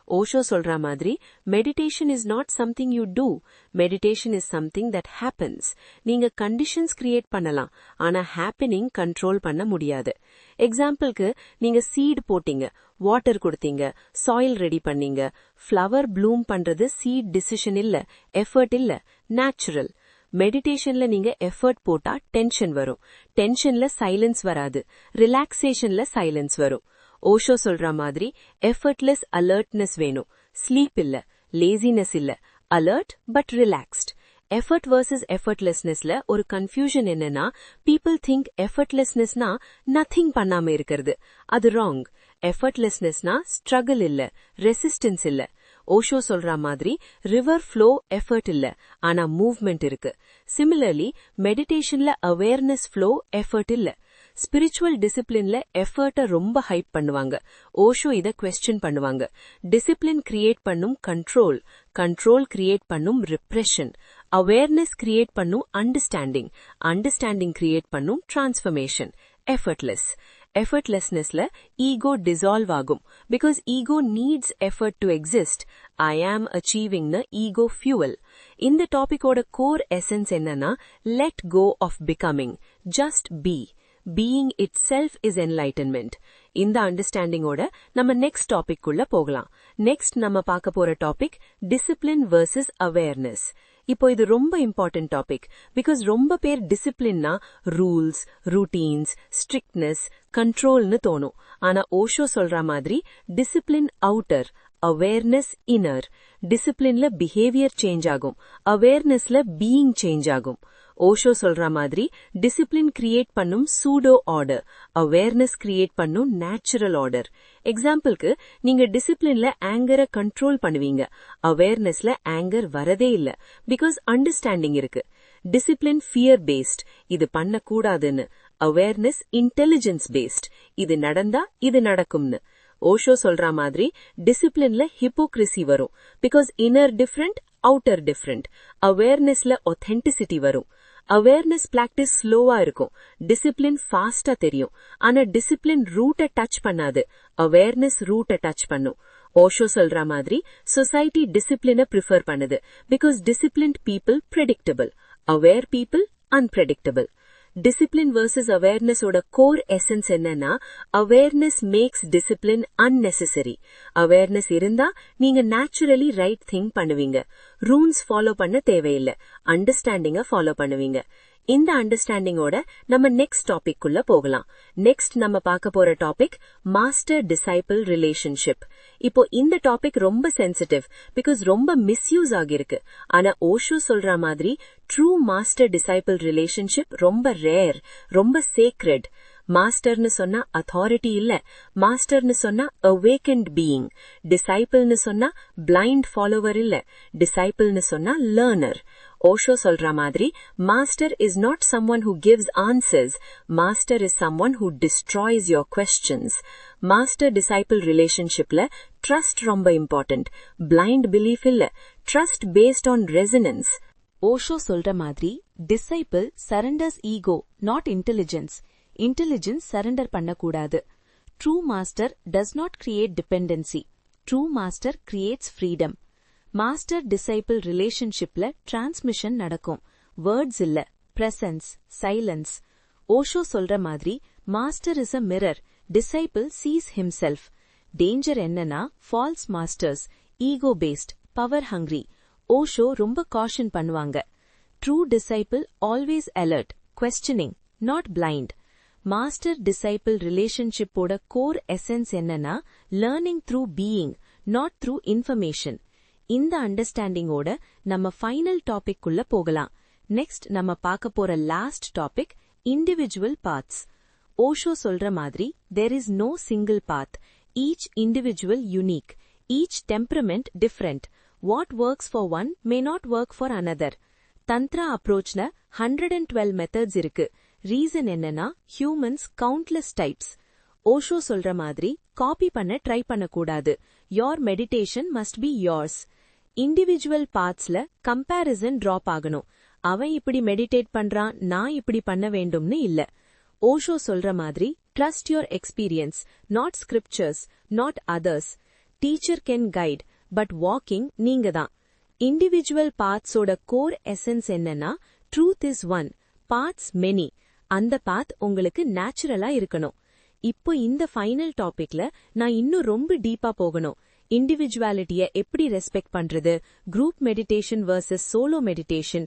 ஓஷோ சொல்ற மாதிரி meditation is not something you do. Meditation is something that happens. நீங்க கண்டிஷன்ஸ் கிரியேட் பண்ணலாம், ஆனா ஹேப்பனிங் கண்ட்ரோல் பண்ண முடியாது. எக்ஸாம்பிளுக்கு, நீங்க சீட் போட்டீங்க, வாட்டர் கொடுத்தீங்க, சாயில் ரெடி பண்ணீங்க. ஃப்ளவர் ப்ளூம் பண்றது சீட் டிசிஷன் இல்ல, எஃபர்ட் இல்ல, நேச்சுரல். மெடிடேஷன்ல நீங்க எஃபர்ட் போட்டா டென்ஷன் வரும். டென்ஷன்ல சைலன்ஸ் வராது. ரிலாக்ஸேஷன்ல சைலன்ஸ் வரும். ஓஷோ சொல்ற மாதிரி எஃபர்ட்லெஸ் அலர்ட்னஸ் வேணும். ஸ்லீப் இல்ல, லேசினஸ் இல்ல, alert but relaxed. Effort versus எஃபர்ட்லெஸ்னஸ்ல ஒரு கன்ஃபியூஷன் என்னன்னா, பீப்புள் திங்க் எஃபர்ட்லெஸ்னஸ்னா நத்திங் பண்ணாம இருக்கிறது. அது ராங். எஃபர்ட்லெஸ்னஸ்னா ஸ்ட்ரகிள் இல்ல, ரெசிஸ்டன்ஸ் இல்ல. ஓஷோ சொல்ற மாதிரி ரிவர் ஃப்ளோ எஃபர்ட் இல்ல, ஆனா மூவ்மெண்ட் இருக்கு. சிமிலர்லி மெடிடேஷன்ல அவேர்னஸ் ஃப்ளோ எஃபர்ட் இல்ல. ஸ்பிரிச்சுவல் டிசிப்ளின்ல எஃபர்ட்ட ரொம்ப ஹைப் பண்ணுவாங்க. ஓஷோ இத குவெஸ்டின் பண்ணுவாங்க. டிசிப்ளின் கிரியேட் பண்ணும் கண்ட்ரோல், கண்ட்ரோல் கிரியேட் பண்ணும் ரிப்ரெஷன், அவேர்னஸ் கிரியேட் பண்ணும் அண்டர்ஸ்டாண்டிங், அண்டர்ஸ்டாண்டிங் கிரியேட் பண்ணும் டிரான்ஸ்ஃபர்மேஷன். எஃபர்ட்லெஸ். எஃபர்ட்லெஸ்னஸ்ல ஈகோ டிசால்வ் ஆகும். Because ego needs effort to exist. I am அச்சீவிங்னு ஈகோ ஃபியூவல். இந்த டாபிக்கோட கோர் எசன்ஸ் என்னன்னா, let go of becoming, just be. Being itself is enlightenment. இந்த அண்டர்ஸ்டாண்டிங்கோட நம்ம நெக்ஸ்ட் டாபிக் குள்ள போகலாம். நெக்ஸ்ட் நம்ம பார்க்க போற டாபிக் டிசிப்ளின் வர்சஸ் அவேர்னஸ். இப்போ இது ரொம்ப இம்பார்ட்டன்ட் டாபிக். பிகாஸ் ரொம்ப பேர் டிசிப்ளின்னா ரூல்ஸ், ரூட்டீன்ஸ், ஸ்ட்ரிக்ட்னஸ், கண்ட்ரோல்னு தோணும். ஆனா ஓஷோ சொல்ற மாதிரி டிசிப்ளின் அவுட்டர், அவேர்னஸ் இன்னர். டிசிப்ளின்ல பிஹேவியர் சேஞ்ச் ஆகும், அவேர்னஸ்ல பீயிங் சேஞ்ச் ஆகும். ஓஷோ சொல்ற மாதிரி டிசிப்ளின் கிரியேட் பண்ணும் சூடோ ஆர்டர், அவேர்னஸ் கிரியேட் பண்ணும் நேச்சுரல் ஆர்டர். எக்ஸாம்பிளுக்கு, நீங்க டிசிப்ளின்ல ஆங்கரை கண்ட்ரோல் பண்ணுவீங்க, அவேர்னஸ்ல ஆங்கர் வரதே இல்ல. பிகாஸ் அண்டர்ஸ்டாண்டிங் இருக்கு. டிசிப்ளின் ஃபியர் பேஸ்ட், இது பண்ணக்கூடாதுன்னு. அவேர்னஸ் இன்டெலிஜென்ஸ் பேஸ்ட், இது நடந்தா இது நடக்கும்னு. ஓஷோ சொல்ற மாதிரி டிசிப்ளின்ல ஹிப்போக்ரிசி வரும். Because inner different, outer different. அவேர்னஸ்ல ஒத்தென்டிசிட்டி வரும். அவேர்னஸ் பிராக்டிஸ் ஸ்லோவா இருக்கும், டிசிப்ளின் ஃபாஸ்டா தெரியும். ஆனா டிசிப்ளின் ரூட்டை டச் பண்ணாது, அவேர்னஸ் ரூட்டை டச் பண்ணும். ஓஷோ சொல்ற மாதிரி சொசைட்டி டிசிப்ளினை ப்ரிஃபர் பண்ணுது. Because disciplined people predictable, aware people unpredictable. Discipline versus அவேர்னஸோட கோர் எசன்ஸ் என்னன்னா, awareness makes discipline unnecessary. Awareness இருந்தா நீங்க நேச்சுரலி ரைட் திங் பண்ணுவீங்க. ரூல்ஸ் ஃபாலோ பண்ண தேவையில்லை, அண்டர்ஸ்டாண்டிங்க ஃபாலோ பண்ணுவீங்க. இந்த அண்டர்ஸ்டாண்டிங்கோட நம்ம நெக்ஸ்ட் டாபிக் குள்ள போகலாம். நெக்ஸ்ட் நம்ம பார்க்க போற டாபிக் மாஸ்டர் டிசைபிள் ரிலேஷன்ஷிப். இப்போ இந்த டாபிக் ரொம்ப சென்சிட்டிவ். பிகாஸ் ரொம்ப மிஸ்யூஸ் ஆகிருக்கு. ஆனா ஓஷோ சொல்ற மாதிரி ட்ரூ மாஸ்டர் டிசைபிள் ரிலேஷன்ஷிப் ரொம்ப ரேர், ரொம்ப சேக்ரெட். மாஸ்டர்னு சொன்னா அத்தாரிட்டி இல்ல, மாஸ்டர்னு சொன்னா அவேக்கன்ட் பீயிங். டிசைபிள்னு சொன்னா பிளைண்ட் ஃபாலோவர் இல்ல, டிசைபிள்னு சொன்னா லேர்னர். ஓஷோ சொல்ற மாதிரி master is not someone who gives answers, master is someone who destroys your questions. Master disciple ரிலேஷன்ஷிப்ல ட்ரஸ்ட் ரொம்ப இம்பார்ட்டன்ட். பிளைண்ட் பிலீஃப் இல்ல, trust based on resonance. Osho சொல்ற மாதிரி disciple surrenders ego, not intelligence. Intelligence surrender பண்ணக்கூடாது. True master does not create dependency. True master creates freedom. Master disciple ரிலேஷன்ஷிப்ல transmission நடக்கும், words இல்ல, presence, silence. Osho சொல்ற மாதிரி master is a mirror, disciple sees himself. Danger என்னன்னா false masters, ego based, power hungry. Osho ரொம்ப caution பண்ணுவாங்க. True disciple always alert, questioning, not blind. Master disciple ரிலேஷன்ஷிப்போட core essence என்னன்னா learning through being, not through information. இந்த அண்டர்ஸ்டாண்டிங்கோட நம்ம final topic குள்ள போகலாம். நெக்ஸ்ட் நம்ம பார்க்க போற last topic individual paths. Osho சொல்ற மாதிரி there is no single path, each individual unique, each temperament different. What works for one may not work for another. Tantra அப்ரோச்ல 112 மெத்தட்ஸ் இருக்கு. ரீசன் என்னன்னா ஹியூமன்ஸ் கவுண்ட்லெஸ் டைப்ஸ். ஓஷோ சொல்ற மாதிரி காப்பி பண்ண ட்ரை பண்ணக்கூடாது. Your meditation must be yours. Individual பாத்ஸ்ல comparison drop ஆகணும். அவன் இப்படி மெடிடேட் பண்றான், நான் இப்படி பண்ண வேண்டும்னு இல்ல. ஓஷோ சொல்ற மாதிரி trust your experience, not scriptures, not others. Teacher can guide, but walking நீங்க தான். இண்டிவிஜுவல் பாத்ஸோட கோர் எசன்ஸ் என்னன்னா truth is one, paths many. அந்த பாத் உங்களுக்கு நேச்சுரலா இருக்கணும். இப்போ இந்த ஃபைனல் டாபிக்ல நான் இன்னும் ரொம்ப டீப்பா போகணும். இண்டிவிஜுவாலிட்டிய எப்படி ரெஸ்பெக்ட் பண்றது, group meditation versus solo meditation,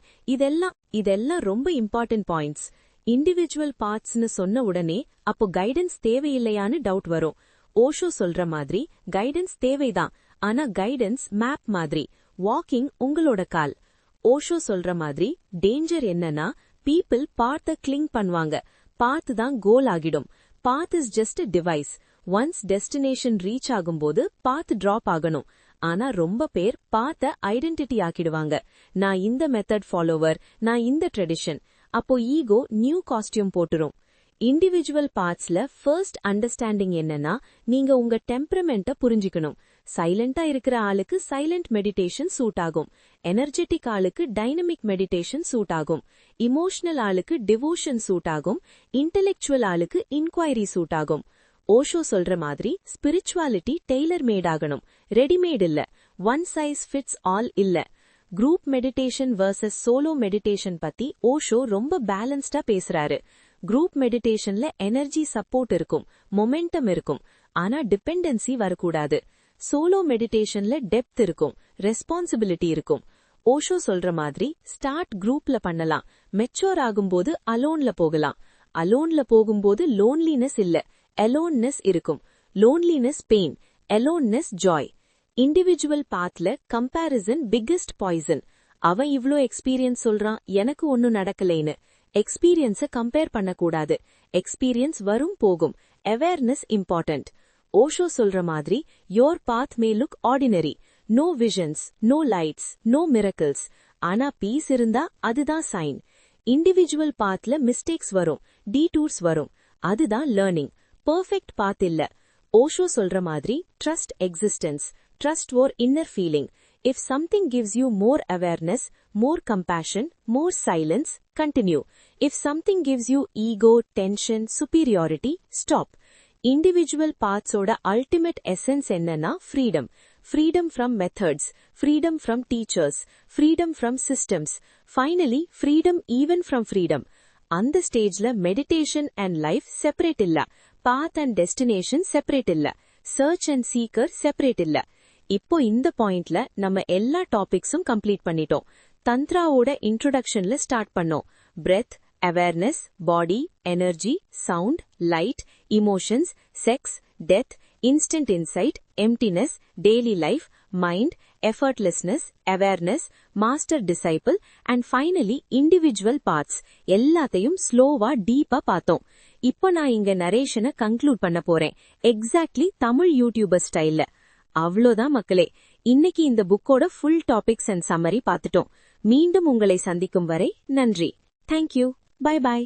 இதெல்லாம் ரொம்ப இம்பார்ட்டன்ட் பாயிண்ட்ஸ். இண்டிவிஜுவல் பாத்ஸ்னு சொன்ன உடனே அப்போ கைடன்ஸ் தேவையில்லையான்னு டவுட் வரும். ஓஷோ சொல்ற மாதிரி கைடன்ஸ் தேவைதான், ஆனா கைடன்ஸ் மேப் மாதிரி, வாக்கிங் உங்களோட கால். ஓஷோ சொல்ற மாதிரி டேஞ்சர் என்னன்னா பீப்பிள் பாத்த கிளிங் பண்ணுவாங்க, பாத்து தான் கோல் ஆகிடும். Path is just a device. Once destination reach ஆகும்போது பாத் டிராப் ஆகணும். ஆனா ரொம்ப பேர் பாத்த ஐடென்டிட்டி ஆக்கிடுவாங்க. நான் இந்த மெத்தட் ஃபாலோவர், நான் இந்த ட்ரெடிஷன். அப்போ ஈகோ நியூ காஸ்டியூம் போட்டுரும். இண்டிவிஜுவல் பார்ட்ஸ்ல ஃபர்ஸ்ட் அண்டர்ஸ்டாண்டிங் என்னன்னா நீங்க உங்க டெம்பரமெண்ட்ட புரிஞ்சுக்கணும். சைலண்டா இருக்கிற ஆளுக்கு சைலண்ட் மெடிடேஷன் சூட் ஆகும். எனர்ஜெட்டிக் ஆளுக்கு டைனமிக் மெடிடேஷன் சூட் ஆகும். இமோஷனல் ஆளுக்கு டிவோஷன் சூட் ஆகும். இன்டெலெக்சுவல் ஆளுக்கு இன்குவைரி சூட் ஆகும். ஓஷோ சொல்ற மாதிரி ஸ்பிரிச்சுவாலிட்டி டெய்லர் மேட் ஆகணும், ரெடிமேட் இல்ல. ஒன் சைஸ் ஃபிட்ஸ் ஆல் இல்ல. Group meditation versus solo meditation பத்தி ஓஷோ ரொம்ப பேலன்ஸ்டா பேசுறாரு. குரூப் மெடிடேஷன்ல எனர்ஜி சப்போர்ட் இருக்கும், மொமெண்டம் இருக்கும், ஆனா டிபெண்டன்சி வரக்கூடாது. சோலோ மெடிடேஷன்ல டெப்த் இருக்கும், ரெஸ்பான்சிபிலிட்டி இருக்கும். ஓஷோ சொல்ற மாதிரி ஸ்டார்ட் குரூப்ல பண்ணலாம், மெச்சூர் ஆகும்போது அலோன்ல போகலாம். அலோன்ல போகும்போது லோன்லினஸ் இல்ல, அலோன்னஸ் இருக்கும். Loneliness pain, aloneness joy. Individual பாத்ல கம்பேரிசன் பிக்கெஸ்ட் பாய்சன். அவன் இவ்ளோ எக்ஸ்பீரியன்ஸ் சொல்றான், எனக்கு ஒன்னும் நடக்கலைன்னு. எக்ஸ்பீரியன்ஸ கம்பேர் பண்ணக்கூடாது. எக்ஸ்பீரியன்ஸ் வரும் போகும். Awareness important. ஓஷோ சொல்ற மாதிரி your path may look ordinary, no visions, no lights, no miracles. ஆனா பீஸ் இருந்தா அதுதான் சைன். இண்டிவிஜுவல் பாத்ல மிஸ்டேக்ஸ் வரும், டீடூர்ஸ் வரும். அதுதான் லேர்னிங். பெர்ஃபெக்ட் பாத் இல்ல. ஓஷோ சொல்ற மாதிரி trust existence, trust your inner feeling. If something gives you more awareness, more compassion, more silence, continue. If something gives you ego, tension, superiority, stop. Individual paths oda ultimate essence என்னன்னா freedom. Freedom from methods, freedom from teachers, freedom from systems. Finally, freedom even from freedom. அந்த ஸ்டேஜ்ல meditation and life separate இல்ல. Path and destination separate இல்ல. Search and seeker separate இல்ல. இப்போ இந்த பாயிண்ட்ல நம்ம எல்லா டாபிக்ஸும் கம்ப்ளீட் பண்ணிட்டோம். தந்த்ராவோட இன்ட்ரோடக்ஷன்ல ஸ்டார்ட் பண்ணோம். Breath, awareness, body, energy, sound, light, emotions, sex, death, instant insight, emptiness, daily life, mind, effortlessness, awareness, master disciple and finally individual paths எல்லாத்தையும் ஸ்லோவா டீப்பா பார்த்தோம். இப்போ நான் இங்க நரேஷனை கன்க்ளூட் பண்ண போறேன், எக்ஸாக்ட்லி தமிழ் யூடியூபர் ஸ்டைல்ல. அவ்வளோதான் மக்களே, இன்னைக்கு இந்த புக்கோட ஃபுல் டாபிக்ஸ் அண்ட் சம்மரி பார்த்துட்டோம். மீண்டும் உங்களை சந்திக்கும் வரை நன்றி. தேங்க்யூ. Bye bye.